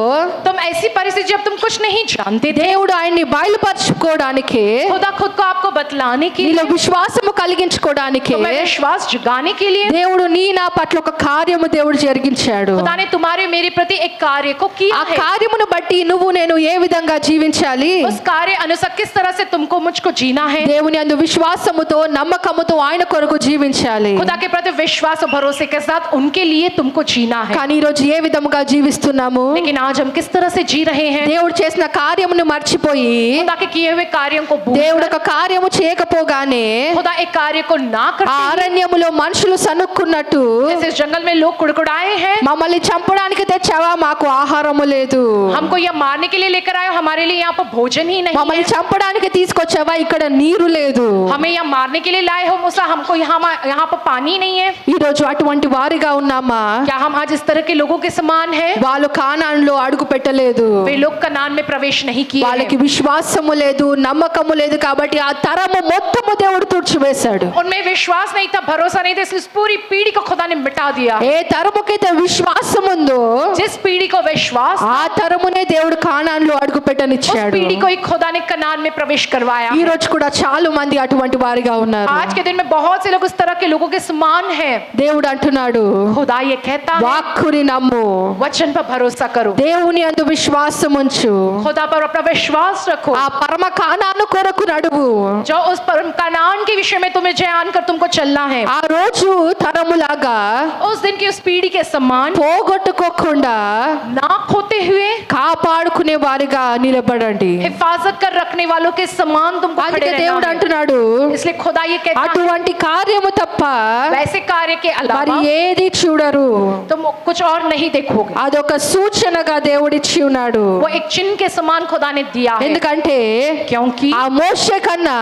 तुम ऐसी परिस्थिति जब तुम कुछ नहीं जानते थे, దేవుడు ఆయన్ని బయలుపరచుకోవడానికి, खुदा खुद को आपको बतलाने के నీలో लिए, విశ్వాసము కలిగించుకోవడానికి तुम्हें विश्वास जगाने के लिए దేవుడు నీ నా పట్ల ఒక కార్యము దేవుడు జరిగించాడు. खुदा ने तुम्हारे मेरे प्रति एक कार्य को किया ఆ है। కార్యమును బట్టి నువ్వు నేను ఏ విధంగా జీవించాలి? उस कार्य अनुसार किस तरह से तुमको मुझको जीना है। దేవుని యందు విశ్వాసముతో నమ్మకముతో ఆయన కొరకు జీవించాలి. खुदा के प्रति विश्वास और भरोसे के साथ उनके लिए तुमको जीना है। కానీ ఈ రోజు ఏ విధముగా జీవిస్తున్నాము? लेकिन आज हम किस तरह से जी रहे हैं? దేవుడు చేసిన కార్యమును మర్చిపోయి, खुदा के किए हुए कार्यों को भूल దేవుడు कर, ఒక కార్యము చేయకపోగానే खुदा एक कार्य को ना ఆ करते हुए, అరణ్యములో మనుషులు సనుక్కున్నట్టు, जैसे इस जंगल में लोग कुड़कुड़ाए हैं, మమ్మల్ని చంపడానికి తెచ్చావా, మాకు ఆహారము లేదు. हमको यह मारने के लिए लेकर आए हो, हमारे लिए यहाँ पर भोजन ही नहीं మమ్మల్ని है। చంపడానికి తీసుకొచ్చావా, ఇక్కడ నీరు లేదు. हमें यहाँ मारने के लिए लाए हो मूसा, हमको यहाँ पर पानी नहीं है। ఈ రోజు అటువంటి వారిగా ఉన్నామా? क्या हम आज इस तरह के लोगों के समान हैं? వాళ్ళు కానాన్లో అడుగు పెట్టలేదు. वे लोग कनान में प्रवेश नहीं किए వాళ్ళకి हैं। విశ్వాసము లేదు, నమ్మకము లేదు, కాబట్టి ఆ తరము మొత్తము దేవుడు తుడిచివేశాడు. उनमें विश्वास नहीं था, भरोसा नहीं था, इसलिए इस पूरी पीढ़ी को खुदा ने मिटा दिया। ఏ తరముకైతే విశ్వాసం ఉందో जिस पीढ़ी को विश्वास, ఆ తరమునే దేవుడు కానాన్లో అడుగు उस పెట్టనిచ్చాడు. पीढ़ी को एक खुदा ने कनान में प्रवेश करवाया। ఈ రోజు కూడా చాలా మంది అటువంటి వారిగా ఉన్నారు. आज के दिन में बहुत से लोग इस तरह के लोगों के समान हैं। దేవుడు అంటున్నాడు, खुदा ये कहता है, వాక్కుని నమ్ము, वचन पर भरोसा करो, దేవుని యందు విశ్వాసం ఉంచు, खुदा पर अपना विश्वास रखो, ఆ పరమ కానాను కొరకు నడువు. जो उस परम कनान के विषय में तुम्हें जयान कर तुमको चलना है। ఆ రోజు తరములాగా उस दिन की उस पीढ़ी के समान పోగొట్టుకోకుండా ना खोते हुए కాపాడుకునే వారిగా నిలబడండి. हिफाजत कर रखने वालों के समान तुमको खड़े అందుకే దేవుడు रहना है। అంటున్నాడు, इसलिए खुदा ये कहता है, అటువంటి కార్యము తప్ప वैसे कार्य के మరి अलावा ఏది చూడరు. तुम कुछ और नहीं देखोगे। అదొక సూచనగా దేవుడిచ్చి ఉన్నాడు. वो एक चिन्ह के समान खुदा ने दिया है, ఎందుకంటే क्योंकि ఆ మోషే కన్నా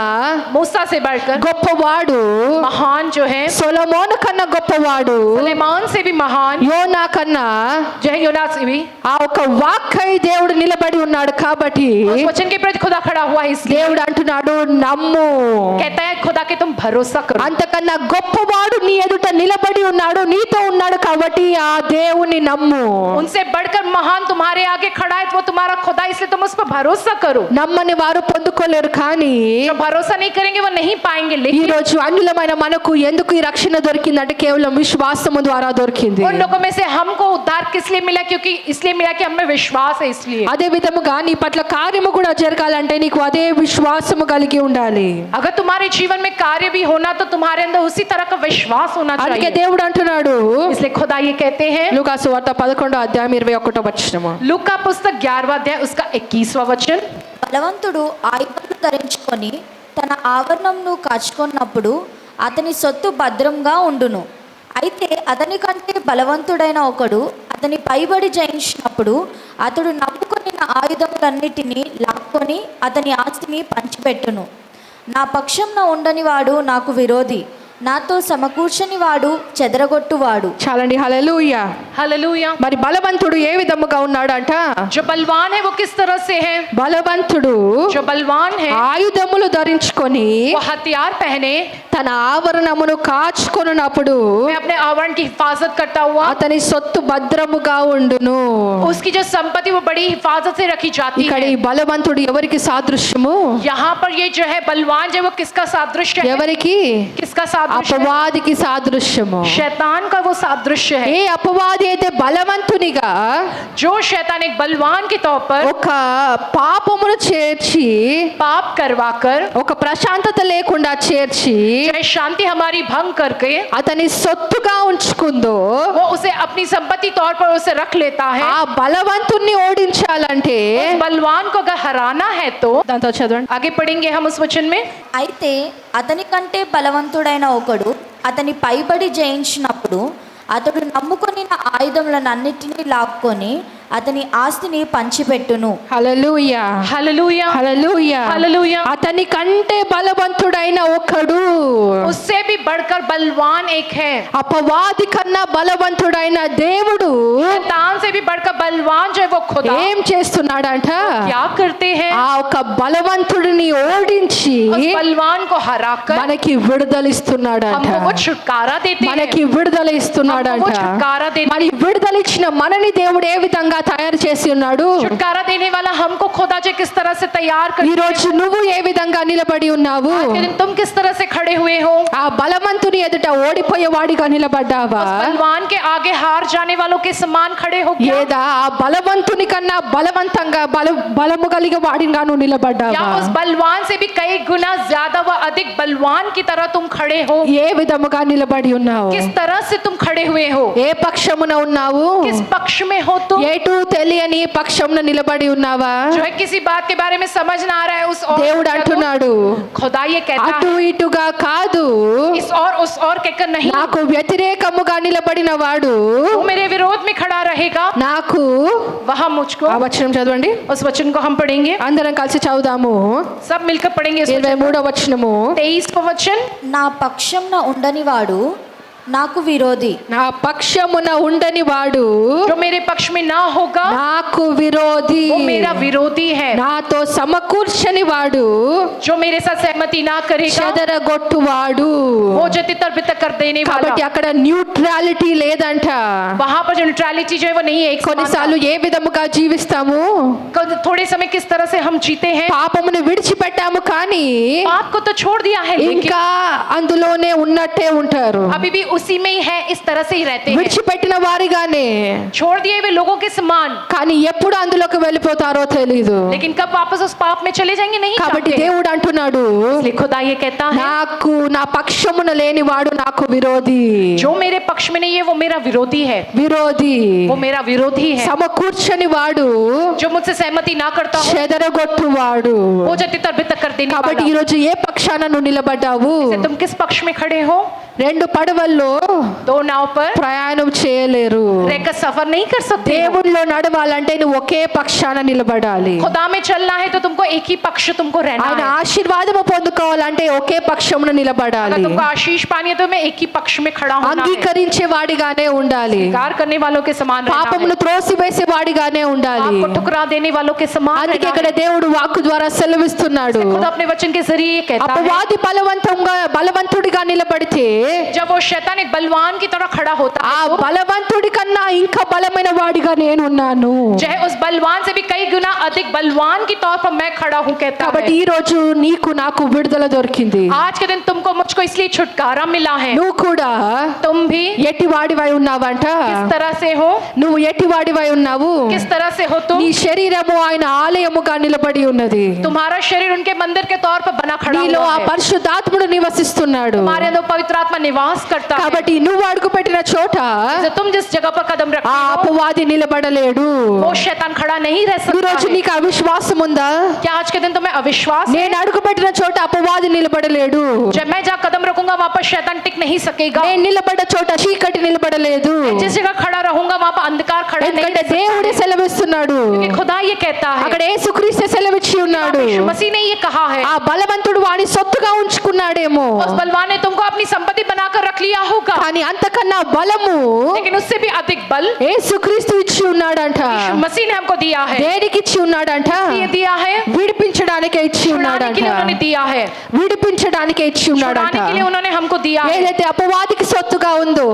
मूसा से बढ़कर గొప్పవాడు, महान जो है, సొలొమోను కన్నా గొప్పవాడు, सुलेमान से भी महान యోనా కన్నా जो है, योना से भी, ఆ ఒక వాక్కై దేవుడు నిలబడి ఉన్నాడు. కాబట్టి उस वचन के प्रति खुदा खड़ा हुआ है, इसलिए దేవుడు అంటున్నాడు, నమ్ము. कहता है खुदा के तुम भरोसा करो। అంతకన్నా గొప్పవాడు నీ ఎదుట నిలబడి ఉన్నాడు, నీతో ఉన్నాడు, కాబట్టి ఆ దేవుని నమ్ము. उनसे बढ़कर महान तुम्हारे आगे खड़ा है, तो वो तुम्हारा खुदा, इसलिए तुम उस पर भरोसा करो। నమ్మని వారు పొందుకోలేరు. కానీ जो भरोसा नहीं करेंगे वो नहीं पाएंगे। ఈ लेकिन రోజు అన్యులమైన మనకు ఎందుకు ఈ రక్షణ దొరికిందంటే కేవలం విశ్వాసము ద్వారా దొరికింది. उन लोगों में से हमको उद्धार किस लिए मिला? क्योंकि इसलिए मिला कि हमें विश्वास है, इसलिए। అదే విధముగా నీ పట్ల కార్యము కూడా జరగాలంటే నీకు అదే విశ్వాసము కలిగి ఉండాలి. अगर तुम्हारे जीवन में कार्य भी होना तो तुम्हारे अंदर उसी तरह का विश्वास होना అందుకే चाहिए। దేవుడు అంటున్నాడు, इसलिए खुदा ये कहते हैं, లూకాసు వార్త 11:21 लूका पुस्तक 11वां अध्याय उसका 21वां वचन, బలవంతుడు ఆయుధములు ధరించుకొని తన ఆవరణంను కాచుకున్నప్పుడు అతని సొత్తు భద్రంగా ఉండును. అయితే అతని కంటే బలవంతుడైన ఒకడు అతని పైబడి జయించినప్పుడు అతడు నమ్ముకొనిన ఆయుధములన్నిటినీ లాక్కొని అతని ఆస్తిని పంచిపెట్టును. నా పక్షంన ఉండని వాడు నాకు విరోధి, నాతో సమకూర్చని వాడు చెదరగొట్టువాడు. చాలండి. హల్లెలూయా. हालेलुया। మరి బలవంతుడు ఏ విధముగా ఉన్నాడు అంట? जो बलवान है वो किस तरह से है? బలవంతుడు जो बलवान है ఆయుధములు ధరించుకొని वो हथियार पहने, తన ఆవరణమును కాచుకొనున్నప్పుడు मैं अपने आवरण की हिफाजत करता हुआ, అతని సొత్తు భద్రముగా ఉండును. उसकी जो संपत्ति वो बड़ी हिफाजत से रखी जाती ఇక్కడ है। ఈ బలవంతుడు ఎవరికి సాదృశ్యము? यहाँ पर ये जो है बलवान जो है वो किसका सादृश्य है? ఎవరికి? किसका सादृश्य? सादृश्य है, అపవాదికి సాదృశ్యము. शैतान का वो सादृश्य है. ఏ అపవాది అయితే బలవంతునిగా जो शैतान एक बलवान के तौर पर ఒక పాపమును చేర్చి पाप करवाकर, ఒక ప్రశాంతత లేకుండా చేర్చి चाहे शांति हमारी भंग करके అతని సొత్తుగా ఉంచుకుందో वो उसे अपनी संपत्ति तौर पर उसे रख लेता है. ఆ బలవంతుణ్ణి ఓడించాలంటే उस बलवान को अगर हराना है तो దాంతో చదవండి. आगे पढ़ेंगे हम उस वचन में. అయితే అతని కంటే బలవంతుడైన ఒకడు అతని పైబడి జయించినప్పుడు అతడు నమ్ముకొనిన ఆయుధములనన్నిటినీ లాక్కొని అతని ఆస్తిని పంచిపెట్టును. హల్లెలూయా, हालेलुया, హల్లెలూయా. हालेलुया. అతని కంటే బలవంతుడైన ఒకడు, उससे भी बढ़कर बलवान एक है. అపవాది కన్నా బలవంతుడైన దేవుడు शैतान से भी बढ़कर बलवान जो है वो खुदा ఏం చేస్తున్నాడంట? क्या करते हैं? ఆ ఒక బలవంతుడిని ఓడించి उस बलवान को हराकर మనకి విడుదలిస్తున్నాడంట. हमको वो छुटकारा देते हैं. మనకి విడుదల ఇస్తున్నాడంట. हमको वो छुटकारा देते మరి విడుదల ఇచ్చిన మనని దేవుడు ఏ విధంగా తయారు చేసి ఉన్నాడు? छुटकारा देने वाला हमको खुदा जी किस तरह से तैयार कर. ఈ రోజు నువ్వు ఏ విధంగా నిలబడి ఉన్నావు? आज के दिन तुम किस तरह से खड़े हुए हो? ఆ బలవంతుని ఎదుట ఓడిపోయేవాడిగా నిలబడ్డావా? उस बलवान के आगे हार जाने वालों के समान खड़े हो क्या? లేదా ఆ బలవంతుని కన్నా బలవంతంగా బలము కలిగిన వాడిగా నువ్వు या నిలబడ్డావా? उस बलवान से भी कई गुना ज्यादा व अधिक बलवान की तरह तुम खड़े हो? ఏ విధముగా నిలబడి ఉన్నావు? किस तरह से तुम खड़े हुए हो? ఏ పక్షమున ఉన్నావు? किस पक्ष में हो तुम? ఎటు తెలియని పక్షమున నిలబడి ఉన్నావా? जो है किसी बात के बारे में समझ ना आ रहा है, उस और దేవుడు అంటున్నాడు, खुदा ये कहता అటు है ఇటుగా కాదు, इस और उस और कहकर नहीं, నాకు వ్యతిరేకముగా నిలబడిన వాడు वो मेरे विरोध में खड़ा रहेगा, నాకు. वहां मुझको. ఆ వచనం చదవండి, उस वचन को हम पढ़ेंगे, అందరం కలిసి చదువుదాము. सब मिलकर पढ़ेंगे. 23వ వచనము, 23वां वचन. నా పక్షంన ఉండనివాడు నాకు విరోధి. నా పక్షమున ఉండని వాడు जो मेरे पक्ष में ना होगा నాకు విరోధి. वो मेरा विरोधी है. నాతో సమకూర్చని వాడు जो मेरे साथ सहमति ना करेगा చెదరగొట్టువాడు. वो जो तितर बितर कर देने वाला. కాబట్టి అక్కడ న్యూట్రాలిటీ లేదంట. वहां पर जो न्यूट्रलिटी जो है वो नहीं है. एक కొన్నిసార్లు ఏ విధముగా జీవిస్తాము? थोड़े समय किस तरह से हम जीते हैं. పాపమును విడిచిపెట్టాము కానీ पाप को तो छोड़ दिया है, लेकिन ఇంకా అందులోనే ఉన్నట్టే ఉంటారు. अभी भी उसी में ही है, इस तरह से ही रहते हैं. విడిచిపెట్టిన వారిగానే, छोड़ दिए हुए लोगों के समान, కానీ ఎప్పుడు అందులోకి వెళ్ళిపోతారో తెలీదు. लेकिन कब वापस उस पाप में चले जाएंगे नहीं కాబట్టి जानते. దేవుడు అంటున్నాడు, इसलिए खुदा ये कहता है నాకు నా పక్షమున లేని వాడు నాకు విరోధి. जो मेरे पक्ष में नहीं है वो मेरा विरोधी है. విరోధి, वो मेरा विरोधी है. సమకూర్చని వాడు, जो मुझसे सहमति ना करता हो, చెదరగొట్టువాడు. वो जो तितर बितर कर देने కాబట్టి ఈ वाला. రోజు ఏ పక్షాన నువ్వు నిలబడ్డావు? तुम किस पक्ष में खड़े हो? రెండు పడవల్లో दो नाव पर ప్రయాణం చేయలేరు. रहकर सफर नहीं कर सकते. దేవుళ్ళో నడవాలంటే నువ్వు ఒకే పక్షాన నిలబడాలి. खुदा में चलना है तो तुमको एक ही पक्ष तुमको रहना ఆయన है. ఆశీర్వాదము పొందుకోవాలంటే ఒకే పక్షమున अगर నిలబడాలి. तुमको आशीष पानी है तो मैं एक ही पक्ष में खड़ा होना है. అంగీకరించే వాడిగానే ఉండాలి. स्वीकार करने वालों के समान रहना పాపమును है. త్రోసివేసే వాడిగానే ఉండాలి. आपको ठुकरा देने वालों के समान అందుకే रहना ఇక్కడ है. దేవుడు వాక్కు ద్వారా సెలవిస్తున్నాడు, खुद अपने वचन के जरिए ये कहता है అపవాది బలవంతుడిగా నిలబడితే जब वो शैतान एक बलवान की तरह खड़ा होता ఆ है तो బలవంతుడి కన్నా ఇంకా బలమైన వాడిగా నేనున్నాను. जो है उस बलवान से भी कई गुना अधिक बलवान की तौर पर मैं खड़ा हूँ कहता కాబట్టి है. ఈ రోజు నీకు నాకు విడుదల దొరికింది. आज के दिन तुमको मुझको इसलिए छुटकारा मिला है. నువ్వు కూడా तुम भी ఎట్టి వాడివై ఉన్నావంట. किस तरह से हो? నువ్వు ఎట్టి వాడివై ఉన్నావు? किस तरह से हो तुम? నీ శరీరము ఆయన ఆలయముగా నిలబడి ఉన్నది. तुम्हारा शरीर उनके मंदिर के तौर पर बना खड़ा నీలో हुआ ఆ है. పరిశుద్ధాత్ముడు నివసిస్తున్నాడు. तुम्हारे अंदर पवित्र आत्मा निवास करता है. కాబట్టి నువ్వు అడుగు పెట్టిన చోట तो तुम जिस जगह पर कदम ఆ रखते हो అపవాది నిలబడలేడు. वो शैतान खड़ा नहीं रह ఈ सकता రోజు है. నీకు అవిశ్వాసం ఉందా? क्या आज के दिन तुम्हें अविश्वास है? నేను అడుగు పెట్టిన చోట అపవాది నిలబడలేడు. जब मैं जहाँ कदम रखूंगा वहाँ पर शैतान टिक नहीं सकेगा. నేను నిలబడ్డ చోట చీకటి నిలబడలేదు. जिस जगह खड़ा रहूंगा वहाँ पर अंधकार खड़ा नहीं ఎందుకంటే रह सकता దేవుడే है. సెలవిస్తున్నాడు. क्योंकि खुदा ये कहता है, అక్కడ యేసుక్రీస్తు సెలవిచ్చి ఉన్నాడు. यीशु मसीह ने ये कहा है. ఆ బలవంతుడు వాని సొత్తుగా ఉంచుకున్నాడేమో, उस बलवान ने तुमको अपनी संपत्ति बनाकर रख लिया होगा, కానీ అంతకన్నా బలము लेकिन उससे भी अधिक बल యేసుక్రీస్తు ఇచ్చి ఉన్నాడంట. यीशु मसीह ने हमको दिया है, దేనికి ఇచ్చి ఉన్నాడంట? ये दिया है, విడిపించడానికే ఇచ్చి छुड़ाने ఉన్నాడంట. के लिए उन्होंने दिया है, విడిపించడానికే ఇచ్చి ఉన్నాడంట. छुड़ाने के लिए उन्होंने हमको दिया है। ఏదైతే అపవాదికి సొత్తుగా ఉందో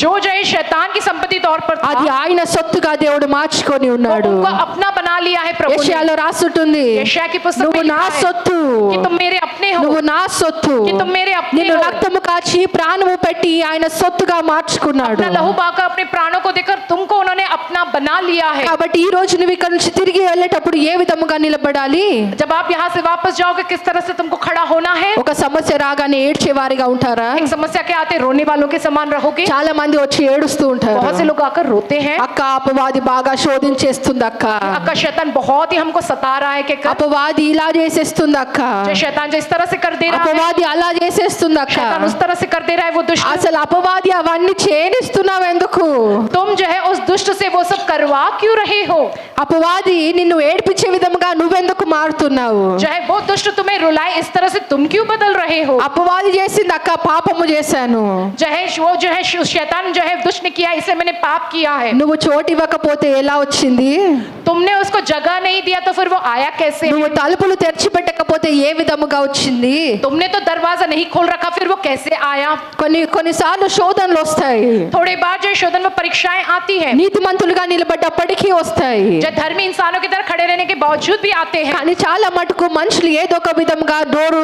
जो ये शैतान की संपत्ति तौर पर था, అది ఆయన సొత్తుగా దేవుడు మార్చుకొని वो ఉన్నాడు. उनको अपना बना लिया है प्रभु ने। యెషయాలో రాసుంటుంది, यशायाह की पुस्तक నువ్వు में నా लिखा है సొత్తు, कि तुम मेरे अपने हो, నువ్వు నా సొత్తు. कि तुम मेरे अपने నిన్ను हो। రక్తము కాచి ప్రాణము పెట్టి ఆయన సొత్తుగా మార్చుకున్నాడు. अपना लहू बहाकर अपने प्राणों को देकर तुमको उन्होंने अपना बना लिया है। కాబట్టి ఈ రోజు నువ్వు ఇక్కడ నుంచి తిరిగి వెళ్ళేటప్పుడు ఏ విధముగా నిలబడాలి? जब आप यहाँ से वापस जाओगे किस तरह से तुमको खड़ा होना है? ఒక సమస్య రాగానే ఏడ్చేవారిగా ఉంటారా? एक समस्या के आते रोने वालों के समान रहोगे? చాలా మంది వచ్చి ఏడుస్తూ ఉంటారు. बहुत से लोग आकर रोते हैं, అక్క అపవాది బాగా శోధించేస్తుంది అక్క, अक्का शैतान बहुत ही हमको सता रहा है कि అపవాది ఇలా చేసేస్తుంది అక్క, जो शैतान जो इस तरह से कर दे रहा है, అపవాది అలా చేసేస్తుంది అక్క. शैतान उस तरह से कर दे रहा है, वो दुष्ट। అసలు అపవాది అవన్నీ చేయనిస్తున్నావు ఎందుకు? तुम जो है उस दुष्ट से वो सब करवा क्यों रहे हो? అపవాది నిన్ను ఏడ్పించే విధముగా నువ్వెందుకు మారుతున్నావు? जो है वो दुष्ट तुम्हें रुलाए इस तरह से तुम क्यों बदल रहे हो? అపవాది చేసింది అక్క పాపము చేశాను, जो है वो जो है शैतान जो है दुष्ट ने किया, इसे मैंने पाप किया है। నువ్వు చోటు ఇవ్వకపోతే ఎలా వచ్చింది? तुमने उसको जगह नहीं दिया तो फिर वो आया कैसे? నువ్వు తలుపులు తెరిచిపెట్టకపోతే ఏ విధముగా వచ్చింది? तुमने तो दरवाजा नहीं खोल रखा, फिर वो कैसे आया? కొన్నిసార్లు శోధనలు వస్తాయి, थोड़े बाद जो शोधन में परीक्षाएं आती हैं, నీతిమంతులుగా నిలబడ్డప్పటికీ వస్తాయి, जो धर्मी इंसानों की तरह खड़े रहने के बावजूद भी आते हैं। కానీ చాలా మటుకు మనుషులు ఏదో ఒక విధంగా డోరు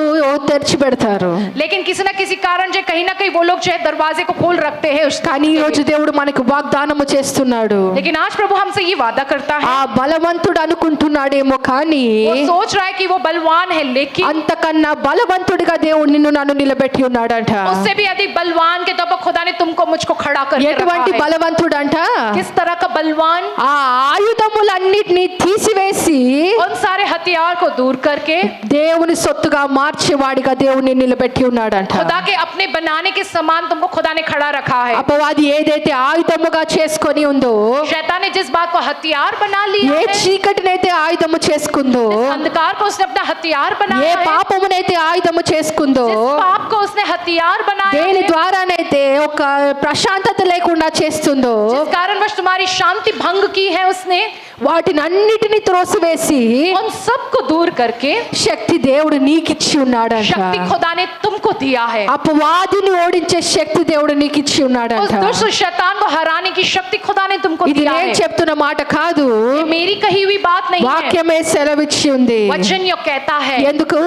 తెరిచి పెడతారు. लेकिन किसी न किसी कारण जो कहीं ना कहीं वो लोग जो है दरवाजे को खोल रखते हैं కానీ ఈ రోజు దేవుడు మనకు వాగ్దానము చేస్తున్నాడు. लेकिन आज प्रभु हमसे ये वादा करता है, ఆ బలవంతుడు అనుకుంటున్నాడేమో కానీ वो सोच रहा है कि वो बलवान है, लेकिन అంతకన్నా బలవంతుడిగా దేవుడు నిన్ను నన్ను నిలబెట్టి ఉన్నాడంట. उससे भी अधिक बलवान के तौर पर खुदा ने तुमको मुझको खड़ा कर ఎటువంటి బలవంతుడంట? किस तरह का बलवान? ఆ ఆయుధములన్నిటినీ తీసివేసి उन सारे हथियार को दूर करके దేవుని సొత్తుగా మార్చేవాడిగా దేవుని నిలబెట్టి ఉన్నాడంట. खुदा के अपने बनाने के समान तुमको खुदा ने खड़ा रखा है। అపవాది ఏదైతే ఆయుధముగా చేసుకొని ఉందో, शैतान ने जिस बात को हथियार बना लिया ఏ है, చీకటినైతే ఆయుధము చేసుకుందో, जिस अंधकार को उसने अपना हथियार ఏ बनाया है, పాపమునైతే ఆయుధము చేసుకుందో, जिस पाप को उसने हथियार बनाया దేని है, ద్వారానైతే ఒక ప్రశాంతత లేకుండా చేస్తుందో, जिस कारणवश तुम्हारी शांति भंग की है उसने, వాటిని అన్నిటిని త్రోసివేసి उन सब को दूर करके శక్తి దేవుడు నీకిచ్చి ఉన్నాడంట. शक्ति खुदा ने तुमको दिया है। అపవాదిని ఓడించే శక్తి దేవుడు నీకిచ్చి उस ఉన్నాడంట. दुष्ट शैतान को हराने की शक्ति खुदा ने तुमको ఇది दिया నేను है। చెప్తున్న మాట కాదు, ये मेरी कही हुई बात नहीं है, వాక్యమే సెలవిచ్చి ఉంది. वचन यो कहता है। ఎందుకు?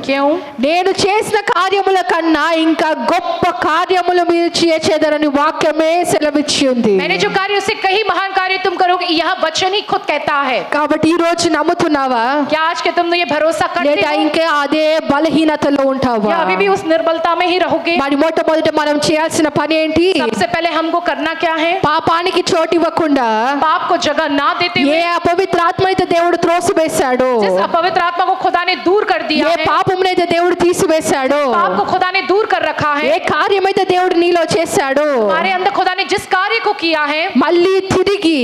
क्यों? నేను చేసిన కార్యముల కన్నా ఇంకా గొప్ప కార్యములు మీరు చేసేదరని వాక్యమే సెలవిచ్చి ఉంది. मैंने जो कार्य उससे कहीं महान कार्य तुम करोगे, यह वचन ही खुद कहता है। కాబట్టి ఈ రోజు నమ్ముతున్నావా? क्या आज के तुम ये भरोसा करते లేదా हो ఇంకా అదే బలహీనతలో ఉంటావా? या अभी भी उस निर्बलता में ही रहोगे? మరి మొట్టమొదట మనం చేయాల్సిన పని ఏంటి? सबसे पहले हमको करना क्या है? పాపానికి చోటు ఇవ్వకుండా पाप को जगह ना देते ఏ हुए, అపవిత్రాత్మ అయితే దేవుడు త్రోసివేశాడో, जिस अपवित्र आत्मा को खुदा ने दूर कर दिया ఏ है, పాపమునైతే దేవుడు తీసివేశాడో, पाप को खुदा ने दूर कर रखा ఏ है, కార్యమైతే దేవుడు నీలో చేశాడో, हमारे अंदर खुदा ने जिस कार्य को किया है, మళ్ళీ తిరిగి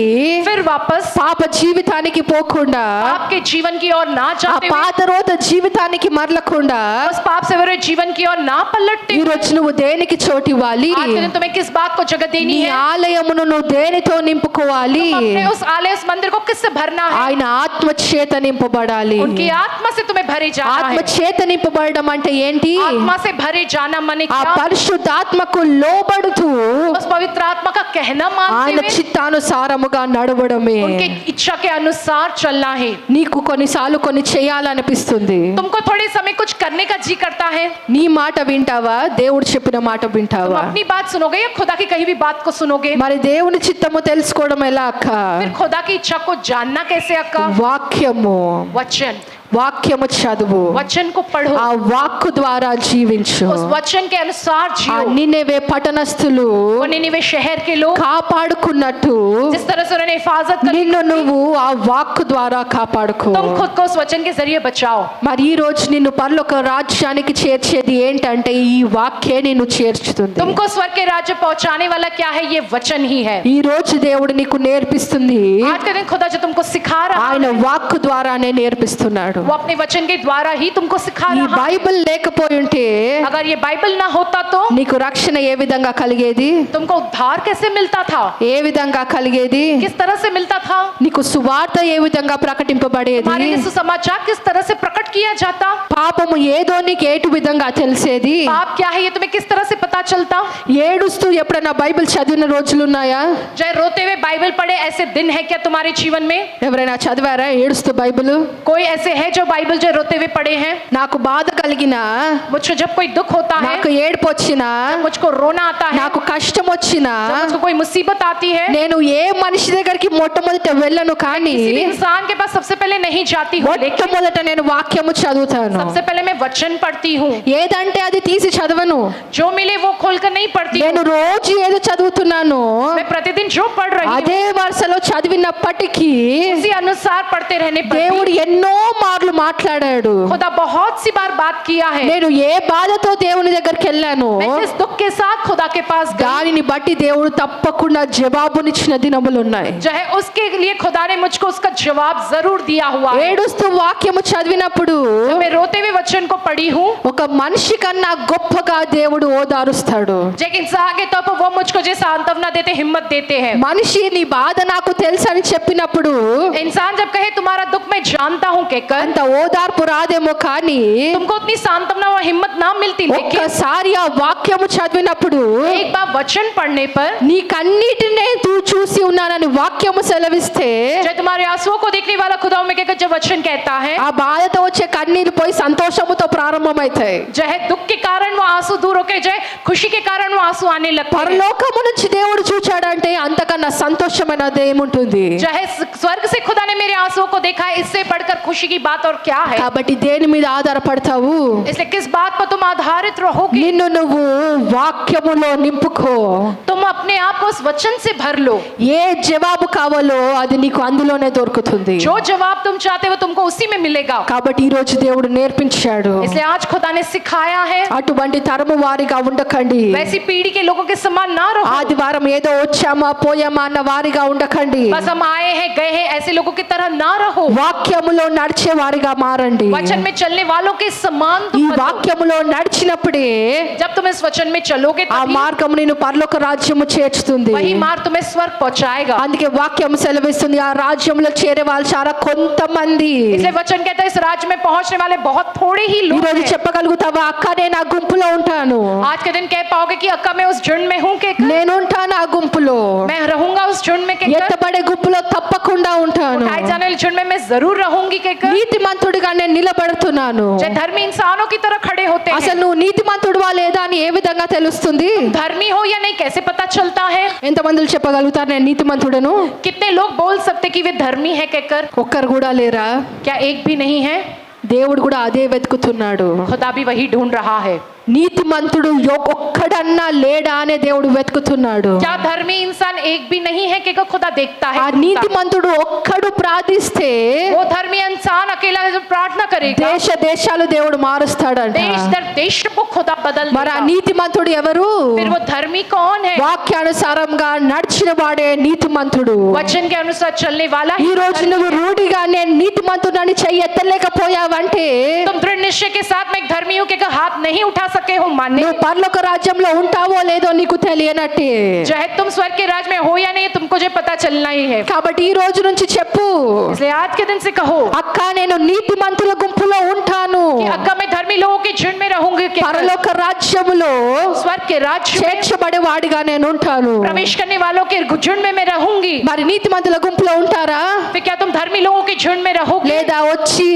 फिर वापस పాప జీవితానికి పోకుండా, आपके जीवन की ओर ना ఆ जाते हुए, పాత రోత జీవితానికి మరలకుండా उस पाप से भरे जीवन की ओर ना पलटते ఈ हुए, రోజు నువ్వు దేనికి చోటు ఇవ్వాలి? आज के दिन तुम्हें किस बात को जगह देनी నీ है? ఆలయమును నువ్వు దేనితో నింపుకోవాలి? तुम अपने उस आलय उस मंदिर को किससे भरना है? ఆయన ఆత్మ చేత నింపబడాలి. उनकी आत्मा से तुम्हें भरे जाना ఆత్మ है। చేత నింపబడడం అంటే ఏంటి? आत्मा से भरे जाना माने ఆ क्या? పరిశుద్ధాత్మకు లోబడుతూ उस पवित्र आत्मा का कहना मानते ఆయన हुए చిత్తానుసారముగా నడవడమే. उनके इच्छा के अनुसार चलना है। నీకు కొన్నిసార్లు కొన్ని చేయాలనిపిస్తుంది, तुमको थोड़े समय कुछ करने का जी करता है, నీ మాట వింటావా? దేవుడు చెప్పిన మాట तुम వింటావా? अपनी बात सुनोगे या खुदा की कही हुई बात को सुनोगे? మరి దేవుని చిత్తము తెలుసుకోవడం ఎలా అక్క? फिर खुदा की इच्छा को जानना कैसे अक्का? వాక్యము, वचन, వాక్యము చదువు, वचन को पढ़ो, ఆ వాక్కు ద్వారా జీవించు. उस वचन के अनुसार ఆ जियो। నినెవే పట్టణస్థులు वो निनिवे शहर के लोग కాపాడుకున్నట్టు जिस तरह से उन्होंने हिफाजत करी, నిన్ను నువ్వు ఆ వాక్కు ద్వారా కాపాడుకో. तुम खुद को उस वचन के जरिए बचाओ। మరి ఈ రోజు నిన్ను పరలోక రాజ్యానికి చేర్చేది ఏంటంటే ఈ వాక్యే నిన్ను చేర్చుతుంది. तुमको स्वर्ग के राज्य पहुंचाने वाला क्या है? ये वचन ही है। ఈ రోజు దేవుడు నీకు నేర్పిస్తుంది, आज के दिन खुदा जो तुमको सिखा रहा ఆయన है, వాక్కు ద్వారానే నేర్పిస్తున్నాడు. చెప్తున్నాడు. वो अपने वचन के द्वारा ही तुमको सिखा ఈ रहा है। బైబిల్ లేకపోయి ఉంటే अगर ये बाइबल ना होता तो నీకు రక్షణ ఏ విధంగా కలిగేది? तुमको उद्धार कैसे मिलता था? ఏ విధంగా కలిగేది? किस तरह से मिलता था? నీకు సువార్త ఏ విధంగా ప్రకటింపబడేది? हमारे लिए सुसमाचार किस तरह से प्रकट किया जाता? పాపము ఏదో నీకు ఏటు విధంగా తెలిసేది? पाप क्या है ये तुम्हें किस तरह से पता चलता? ఏడుస్తూ ఎప్పుడైనా బైబిల్ చదివిన రోజులు ఉన్నాయా? जय रोते हुए बाइबल पढ़े ऐसे दिन है क्या तुम्हारे जीवन में? ఎవరైనా చదివారా ఏడుస్తూ బైబిల్? कोई ऐसे है जो बाइबल जो रोते हुए पढ़े हैं? నాకు బాధ కలిగినా, मुझको जब कोई दुख होता है, నాకు ఏడుపు వచ్చినా, मुझको रोना आता है, నాకు కష్టం వచ్చినా, जब मुझको कोई मुसीबत आती है, నేను ఏ మనిషి దగ్గరికి మొట్టమొదట వెళ్ళను, కానీ किसी भी इंसान के पास सबसे पहले नहीं जाती हूँ, लेकिन మొట్టమొదట నేను వాక్యము చదువుతాను. सबसे पहले मैं वचन पढ़ती हूँ। ఏదంటే అది తీసి చదవను. जो मिले वो खोलकर नहीं पढ़ती నేను हूँ। రోజు ఏదో చదువుతున్నాను मैं प्रतिदिन जो पढ़ रही हूँ అదే వరుసలో చదివినప్పటికీ उसी अनुसार पढ़ते रहने पर దేవుడు ఎన్నో మార్లు మాట్లాడాడు. खुदा बहुत सी बार बात किया है। నేను ఏ బాధతో దేవుని దగ్గరికి వెళ్ళాను, मैं जिस दुख के साथ खुदा के पास गई, దానిని బట్టి దేవుడు తప్పకుండా జవాబునిచ్చిన దినములు ఉన్నాయి. जो है उसके लिए खुदा ने मुझको उसका जवाब जरूर दिया हुआ है। ఏడుస్తూ వాక్యము చదివినప్పుడు जब मैं रोते हुए वचन को पढ़ी हूँ, ఒక మనిషి కన్నా గొప్పగా దేవుడు ఓదారుస్తాడు. जो इंसान के तौर पर वो मुझको जो सांत्वना देते, हिम्मत देते हैं। మనిషి నీ బాధ నాకు తెలుసని చెప్పినప్పుడు इंसान जब कहे तुम्हारा दुख मैं जानता हूँ कहकर, అంత ఓదార్పు రాదేమో, కానీ तुमको उतनी सांत्वना और हिम्मत ना मिलती, लेकिन ఒక్కసారి ఆ వాక్యము చదివినప్పుడు एक बार वचन पढ़ने पर నీకన్నిటినే చూసి ఉన్నానని వాక్యము సెలవిస్తే जो तुम्हारे आंसुओं को देखने वाला खुदा में कहकर जब वचन कहता है, ఆ బాధతో వచ్చే కన్నీళ్ళు పోయి సంతోషముతో ప్రారంభమవుతాయి. जो है दुख के कारण वो आंसू दूर होकर जो है खुशी के कारण वो आंसू आने लगते हैं। పరలోకము నుంచి దేవుడు చూచాడంటే అంతకన్నా సంతోషమైనది ఏముంటుంది? जो है स्वर्ग से खुदा ने मेरे आंसुओं को देखा है, इससे बढ़कर खुशी की बात और क्या है? కాబట్టి దేని మీద ఆధారపడతావు? इसलिए किस बात पर तुम आधारित रहोगे? నిన్ను నువ్వు వాక్యములో నింపుకో. तुम अपने आप को उस वचन से भर लो। ఏ జవాబు కావాలో అది నీకు అందులోనే దొరుకుతుంది. जो जवाब तुम चाहते हो तुमको उसी में मिलेगा। కాబట్టి ఈ రోజు దేవుడు నేర్పించాడు, इसलिए आज खुदा ने सिखाया है అటువంటి తరము వారిగా ఉండకండి. वैसी पीढ़ी के लोगों के समान ना रहो। ఆదివారం ఏదో వచ్చామా పోయామా అన్న వారిగా ఉండకండి. बस हम आए हैं गए हैं ऐसे लोगों की तरह ना रहो। వాక్యములో నడిచే వారిగా మారండి. वचन में चलने वालों के समान ఈ तुम बनो। వాక్యములో నడిచినప్పుడే जब तुम इस वचन में चलोगे ఆ तभी మార్గము నిన్ను పరలోక రాజ్యము చేర్చుతుంది. वही मार्ग तुम्हें स्वर्ग पहुंचाएगा। అందుకే వాక్యం సెలవిస్తుంది, ఆ రాజ్యంలో చేరే వాళ్ళు చాలా కొంతమంది. इसलिए वचन कहता है इस राज्य में पहुंचने वाले बहुत थोड़े ही ఈ लोग రోజు हैं। చెప్పగలుగుతావా, అక్క నేను ఆ గుంపులో ఉంటాను, आज के दिन कह पाओगे कि अक्का मैं उस झुंड में हूँ के నేను ఉంటాను ఆ గుంపులో, मैं रहूंगा उस झुंड में के ఎత్తబడే గుంపులో తప్పకుండా ఉంటాను, उठाए जाने वाले झुंड में मैं जरूर रहूंगी के నీతిమంతుడిగా నేను నిలబడుతున్నాను. जो धर्मी इंसानों की तरह खड़े होते हैं। అసలు నువ్వు నీతిమంతుడువా లేదా అని ఏ విధంగా తెలుస్తుంది? धर्मी हो या नहीं कैसे पता चलता है? ఎంతమంది చెప్పగలుగుతారు నేను నీతిమంతుడను? कितने लोग बोल सकते कि वे धर्मी है कहकर? ఒక్కరు కూడా లేరా? क्या एक भी नहीं है? దేవుడు కూడా అదే వెతుకుతున్నాడు. खुदा भी वही ढूंढ रहा है। నీతిమంతుడు ఒక్కడన్నా లేడా అనే దేవుడు వెతుకుతున్నాడు. क्या धर्मी इंसान एक भी नहीं है कि खुदा देखता ఆ है? నీతిమంతుడు ఒక్కడు ప్రార్థిస్తే वो धर्मी इंसान अकेला जब प्रार्थना करेगा దేశ దేశాలు దేవుడు మారుస్తాడంట. देश दर देश को खुदा बदल మరి ఆ देगा। నీతిమంతుడు ఎవరు? फिर वो धर्मी कौन है? వాక్యానుసారంగా నడిచిన వాడే నీతిమంతుడు. वचन के अनुसार चलने वाला ఈ ही రోజు धर्मी నువ్వు है। రూఢిగా నేను నీతిమంతుడని చెయ్యి ఎత్తలేకపోయావంటే तुम दृढ़ निश्चय के साथ मैं एक धर्मी हूँ कि हाथ नहीं उठा सके हो मानने, నువ్వు పరలోక రాజ్యంలో ఉంటావో లేదో నీకు తెలియనట్టే. जो है तुम स्वर्ग के राज में हो या नहीं तुमको जो पता चलना ही है। కాబట్టి ఈ రోజు నుంచి చెప్పు, इसलिए आज के दिन से कहो అక్క నేను నీతిమంతుల గుంపులో ఉంటాను, कि अक्का मैं धर्मी लोगों के झुंड में रहूंगी कि పరలోక రాజ్యములో स्वर्ग के राज्य में చేర్చబడే వాడిగా నేను ఉంటాను. प्रवेश करने वालों के झुंड में मैं रहूंगी। మరి నీతిమంతుల గుంపులో ఉంటారా? फिर क्या तुम धर्मी लोगों के झुंड में रहोगे? లేదా వచ్చి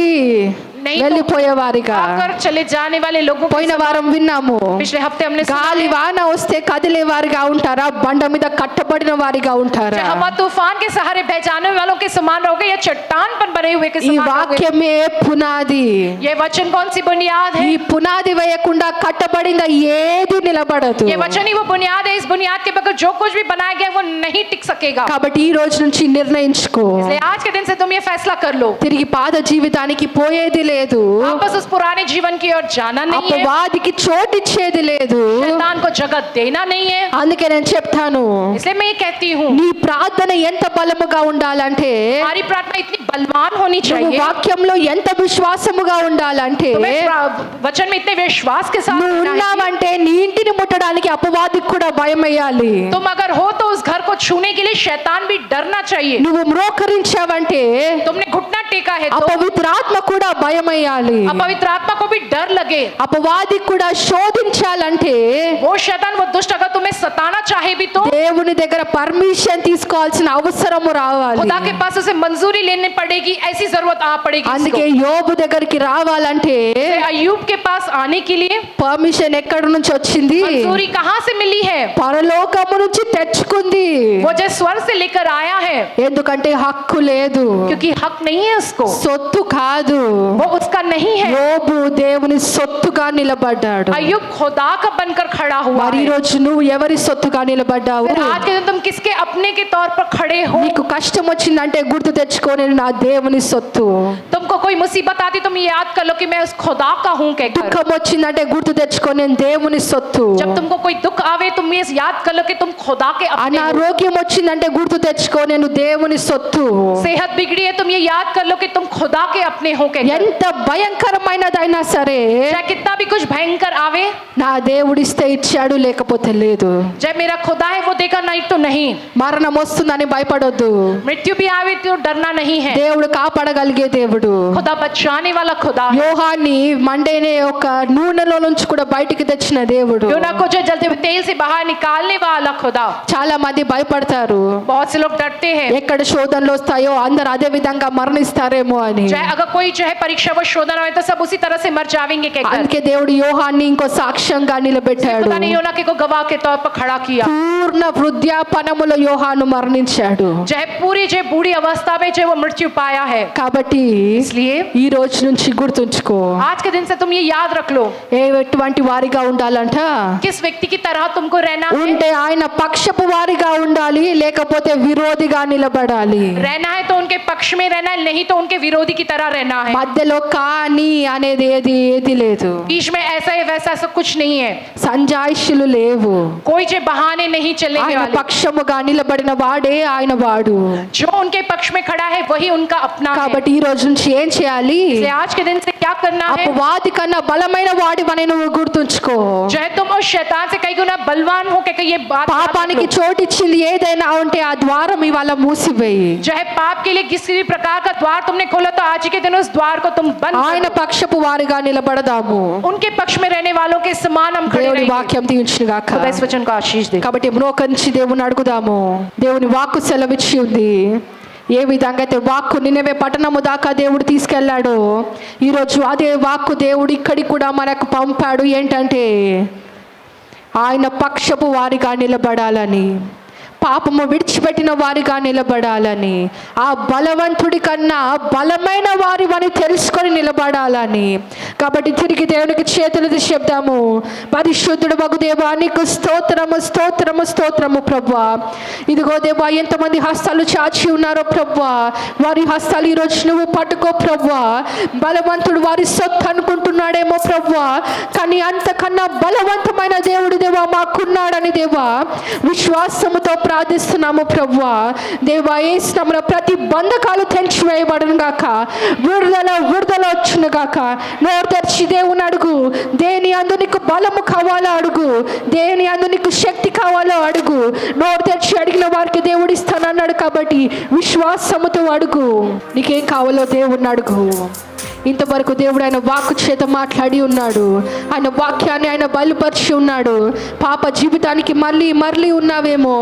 नहीं तो వెళ్ళిపోయే వారిగా? आकर चले जाने वाले लोगों के పోయిన వారం విన్నాము, पिछले हफ्ते हमने सुना గాలి है, వాన వస్తే కదిలే వారిగా ఉంటారా, బండ మీద కట్టబడిన వారిగా ఉంటారా? जो हवा तूफान के सहारे बह जाने वालों के समान रहोगे या चट्टान पर बने हुए के ఈ समान रहोगे? వాక్యమే పునాది. ये वचन कौन सी बुनियाद है? ఈ పునాది వేయకుండా కట్టబడిన ఏది నిలబడదు. ये वचन ही वो बुनियाद है। इस बुनियाद के बगैर जो कुछ भी बनाया गया वो नहीं टिक सकेगा। కాబట్టి ఈ రోజు నుంచి నిర్ణయించుకో, इसलिए आज के दिन से तुम ये फैसला कर लो, తిరిగి పాత జీవితానికి పోయేది లేదు, वापस उस पुराने जीवन की ओर जाना नहीं है, అపవాదికి చోటిచ్చేది లేదు. शैतान को जगह देना नहीं है. అందుకే నేను చెప్తాను, इसलिए मैं ये कहती हूँ, నీ ప్రార్థన ఎంత బలముగా ఉండాలంటే, हमारी प्रार्थना इतनी बलवान होनी నువ్వు चाहिए, వాక్యంలో ఎంత విశ్వాసముగా ఉండాలంటే, तुम्हें वचन में इतने विश्वास के साथ నువ్వు रहना है ఉన్నావంటే నీ ఇంటిని ముట్టడానికి అపవాదికి కూడా భయం వేయాలి. कि तुम अगर हो तो उस घर को छूने के लिए शैतान भी डरना चाहिए. నువ్వు మ్రోకరించావంటే तुमने घुटना टेका है तो అపవిత్ర ఆత్మ కూడా భయం వేయాలి. अपवित्र आत्मा को भी डर लगे. అపవాదికి కూడా శోధించాలంటే वो शैतान वो दुष्ट अगर तुम्हें सताना चाहे भी तो దేవుని దగ్గర పర్మిషన్ తీసుకోవాల్సిన అవసరము రావాలి. खुदा के पास उसे मंजूरी लेनी पड़ेगी, ऐसी जरूरत आ पड़ेगी. అందుకే యోబు దగ్గరికి రావాలంటే अय्यूब के पास आने के लिए పర్మిషన్ ఎక్కడి నుంచి వచ్చింది? मंजूरी कहाँ से मिली है? పరలోకము నుంచి తెచ్చుకుంది. वो जो स्वर्ग से लेकर आया है, ఎందుకంటే హక్కు లేదు, क्योंकि हक नहीं है उसको, సొత్తు కాదు. वो उसका नहीं है. యోబు దేవుని సొత్తుగా నిలబడ్డాడు. अय्यूब खुदा का बनकर खड़ा हुआ మరి ఈ है. రోజు నువ్వు ఎవరి సొత్తుగా నిలబడ్డావు? फिर आज के दिन तुम किसके अपने के तौर पर खड़े हो? నీకు కష్టం వచ్చిందంటే గుర్తు తెచ్చుకో, నేను నా దేవుని సొత్తు. तुमको कोई मुसीबत आती तुम ये याद कर लो कि मैं उस खुदा का हूँ कहकर. దుఃఖం వచ్చిందంటే గుర్తు తెచ్చుకో, నేను దేవుని సొత్తు. जब तुमको कोई दुख आवे तुम ये याद कर लो कि तुम खुदा के अपने हो. అనారోగ్యం వచ్చిందంటే గుర్తు తెచ్చుకో, నేను దేవుని సొత్తు. सेहत बिगड़ी है तुम ये याद कर लो कि तुम खुदा के अपने हो कहकर. ఎంత భయంకరమైనదైనా సరే चाहे कितना भी कुछ भयंकर आवे, నా దేవుడిస్తే ఇచ్చాడు, లేకపోతే లేదు. जब मेरा खुदा है वो देगा, नहीं तो नहीं. మరణం వస్తుందని భయపడొద్దు. मृत्यु भी आवे तो डरना नहीं है. దేవుడు కాపాడగలిగే దేవుడు. खुदा बचाने वाला खुदा है. యోహాన్ని మండేనే ఒక నూనెలో నుంచి కూడా బయటికి తెచ్చిన దేవుడు. योना को जो जलते हुए तेल से बाहर निकालने वाला खुदा. చాలా మంది భయపడతారు, बहुत से लोग डरते हैं, ఎక్కడ శోధనలు వస్తాయో అందరు అదే విధంగా మరణిస్తారేమో అని. चाहे अगर कोई जो है परीक्षा व शोधन आए तो सब उसी तरह से मर जाएंगे कहकर. అందుకే దేవుడు యోహాన్ని ఇంకో సాక్ష్యంగా నిలబెట్టాడు. खुदा ने योना के को गवाह के तौर पर खड़ा किया. పూర్ణ వృద్ధాపనములో యోహాను మరణించాడు. चाहे पूरी जो बूढ़ी अवस्था में जो वो मृत्यु पाया है. కాబట్టి इसलिए ఈ రోజు నుంచి గుర్తుంచుకో, आज के दिन से तुम ये याद रख लो, ఎటువంటి వారిగా ఉండాలంట? किस व्यक्ति की तरह तुमको रहना है. ఉంటే ఆయన పక్షపు వారిగా ఉండాలి, లేకపోతే విరోధిగా నిలబడాలి. रहना है तो उनके पक्ष में रहना है, नहीं तो उनके विरोधी की तरह रहना है. మధ్యలో కానీ అనేది ఏది లేదు. बीच में ऐसा है वैसा सब कुछ नहीं है. సంజాయిషులు లేవు. कोई जो बहाने नहीं चलेंगे ఆయన वाले. పక్షముగా నిలబడిన వాడే ఆయన వాడు. जो उनके पक्ष में खड़ा है वही उनका अपना है. కాబట్టి ఈ రోజు నుంచి ఏం చేయాలి? इसलिए आज के दिन से क्या करना है? అపవాది కన్నా బలమైన వాడివని నువ్వు గుర్తుంచుకో. चाहे तुम उस शैतान से कई गुना बलवान हो के ये बात పాపానికి చోటిచ్చింది ఏదైనా ఉంటే ఆ ద్వారం ఇవాళ మూసివేయి. चाहे पाप के लिए किसी भी प्रकार का द्वार तुमने खोला तो आज के दिन उस द्वार को तुम बंद ఆయన పక్షపు వారిగా నిలబడదాము. उनके पक्ष में रहने वालों के समान हम खड़े దేవుని रहेंगे. వాక్యం దీవించును గాక. खुदा इस वचन को आशीष दे. కాబట్టి మోకరించి దేవుని అడుగుదాము. దేవుని వాక్కు సెలవిచ్చి ఉంది, ఏ విధంగా అయితే వాక్కు నినవే పట్టణము దాకా దేవుడు తీసుకెళ్లాడో ఈరోజు అదే వాక్కు దేవుడు ఇక్కడికి కూడా మనకు పంపాడు. ఏంటంటే ఆయన పక్షపు వారిగా నిలబడాలని, పాపము విడిచిపెట్టిన వారిగా నిలబడాలని, ఆ బలవంతుడి కన్నా బలమైన వారివని తెలుసుకొని నిలబడాలని. కాబట్టి తిరిగి దేవునికి చేతులది చెప్దాము. పరిశుద్ధుడు వగు దేవా నీకు స్తోత్రము స్తోత్రము స్తోత్రము ప్రభువా. ఇదిగో దేవా ఎంతమంది హస్తాలు చాచి ఉన్నారో ప్రభువా, వారి హస్తాలు ఈరోజు నువ్వు పట్టుకో ప్రభువా. బలవంతుడు వారి సొత్తు అనుకుంటున్నాడేమో ప్రభువా, కానీ అంతకన్నా బలవంతమైన దేవుడు దేవా మాకున్నాడని దేవా విశ్వాసముతో ప్రార్థిస్తున్నాము ప్రభువా. దేవా యేసునామమున ప్రతి బంధకాలు తెంచివేయబడును గాక, విడుదల విడుదల వచ్చును గాక. నోరు తెరిచి దేవుని అడుగు. దేని అందు నీకు బలము కావాలో అడుగు, దేని అందు నీకు శక్తి కావాలో అడుగు. నోరు తెరిచి అడిగిన వారికి దేవుడు ఇస్తానన్నాడు. కాబట్టి విశ్వాసముతో అడుగు, నీకేం కావాలో దేవుని అడుగు. ఇంతవరకు దేవుడు ఆయన వాక్కు చేత మాట్లాడి ఉన్నాడు. ఆయన వాక్యాన్ని ఆయన బయలుపరిచి ఉన్నాడు. పాప జీవితానికి మళ్ళీ మళ్ళీ ఉన్నావేమో,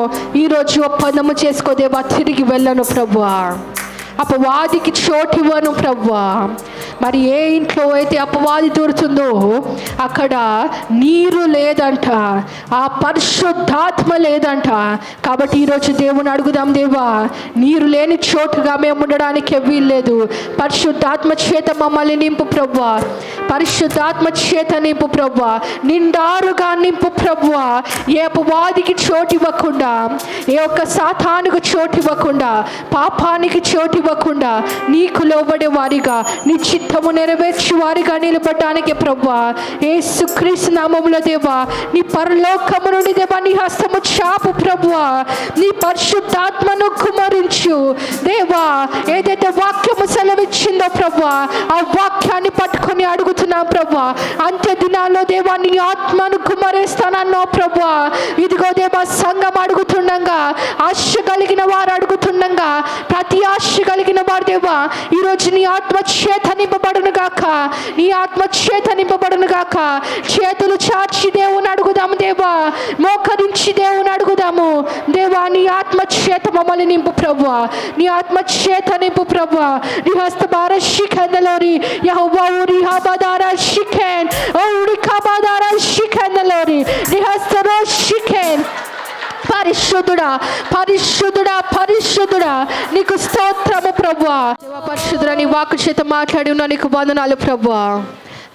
ఈరోజు ఒప్పందము చేసుకో దేవా, తిరిగి వెళ్ళను ప్రభువా. అపవాదికి చోటివ్వను ప్రభువా. మరి ఏ ఇంట్లో అయితే అపవాది దూరుతుందో అక్కడ నీరు లేదంట, ఆ పరిశుద్ధాత్మ లేదంట. కాబట్టి ఈరోజు దేవుని అడుగుదాం, దేవా నీరు లేని చోటుగా మేము ఉండడానికి వీల్లేదు. పరిశుద్ధాత్మ చేత మమ్మల్ని నింపు ప్రభువా, పరిశుద్ధాత్మ చేత నింపు ప్రభువా, నిండారుగా నింపు ప్రభువా. ఏ అపవాదికి చోటు ఇవ్వకుండా, ఏ ఒక్క సాతానుకు చోటు ఇవ్వకుండా, పాపానికి చోటు ఇవ్వకుండా నీకు లోబడే వారిగా, నీ చిత్త చిత్తము నెరవేర్చి వారిగా నిలబడడానికి ప్రభా యేసుక్రీస్తు నామములో దేవా నీ పరలోకము నుండి దేవా నీ హస్తము చాపు ప్రభువా నీ పరిశుద్ధాత్మను కుమరించు దేవా ఏదైతే వాక్యము సెలవిచ్చిందో ప్రభువా ఆ వాక్యాన్ని పట్టుకొని అడుగుతున్నాం ప్రభువా అంత్య దినాల్లో దేవా నీ ఆత్మను కుమరిస్తానన్నావు ప్రభువా ఇదిగో దేవా సంఘం అడుగుతుండగా ఆశ కలిగిన వారు అడుగుతుండగా ప్రతి ఆశ కలిగిన వారు దేవా ఈరోజు నీ ఆత్మ చేత నింపబడును గాక నీ ఆత్మ చేత నింపబడును గాక చేతులు చాచి దేవుని అడుగుదాము దేవా మోకరించి దేవుని అడుగుదాము దేవా నీ ఆత్మ చేత మమ్మల్ని నింపు ప్రభువా నీ ఆత్మ చేత నింపు ప్రభువా నీ హస్తబార శిఖందలోరి యెహోవా ఊరి హబదార శిఖెన్ ఊరి కబదార శిఖందలోరి నీ హస్తరో శిఖెన్ పరిశుద్ధుడా పరిశుద్ధుడా పరిశుద్ధుడా నీకు స్తోత్రము ప్రభువా దేవా పరిశుద్ధుడా నీ వాక్కు చేత మాట్లాడి ఉన్నా నీకు వందనాలు ప్రభువా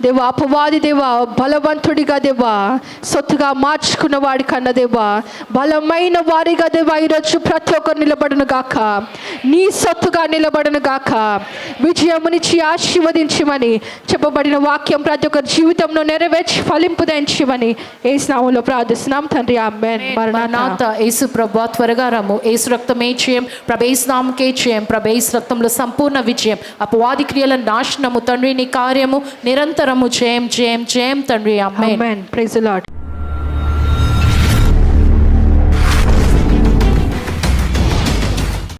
దేవా అపవాది దేవా బలవంతుడిగా దేవా సొత్తుగా మార్చుకున్న వాడి కన్నా దేవా బలమైన వారిగా దేవా ఈరోజు ప్రతి ఒక్కరు నిలబడును గాక నీ సొత్తుగా నిలబడును గాక విజయమునిచ్చి ఆశీర్వదించమని చెప్పబడిన వాక్యం ప్రతి ఒక్కరి జీవితంలో నెరవేర్చి ఫలింపు దంచమని యేసు నామములో ప్రార్థిస్తున్నాం తండ్రి ఆమేన్. మరణాత యేసు ప్రభువా త్వరగా రమ్ము యేసు రక్తమే జయం ప్రభు యేసు నామకే జయం ప్రభు యేసు రక్తంలో సంపూర్ణ విజయం అపవాది క్రియల నాశనము తండ్రి నీ కార్యము నిరంతరము జయం జయం జయం తండ్రి amen. Amen. Praise the lord.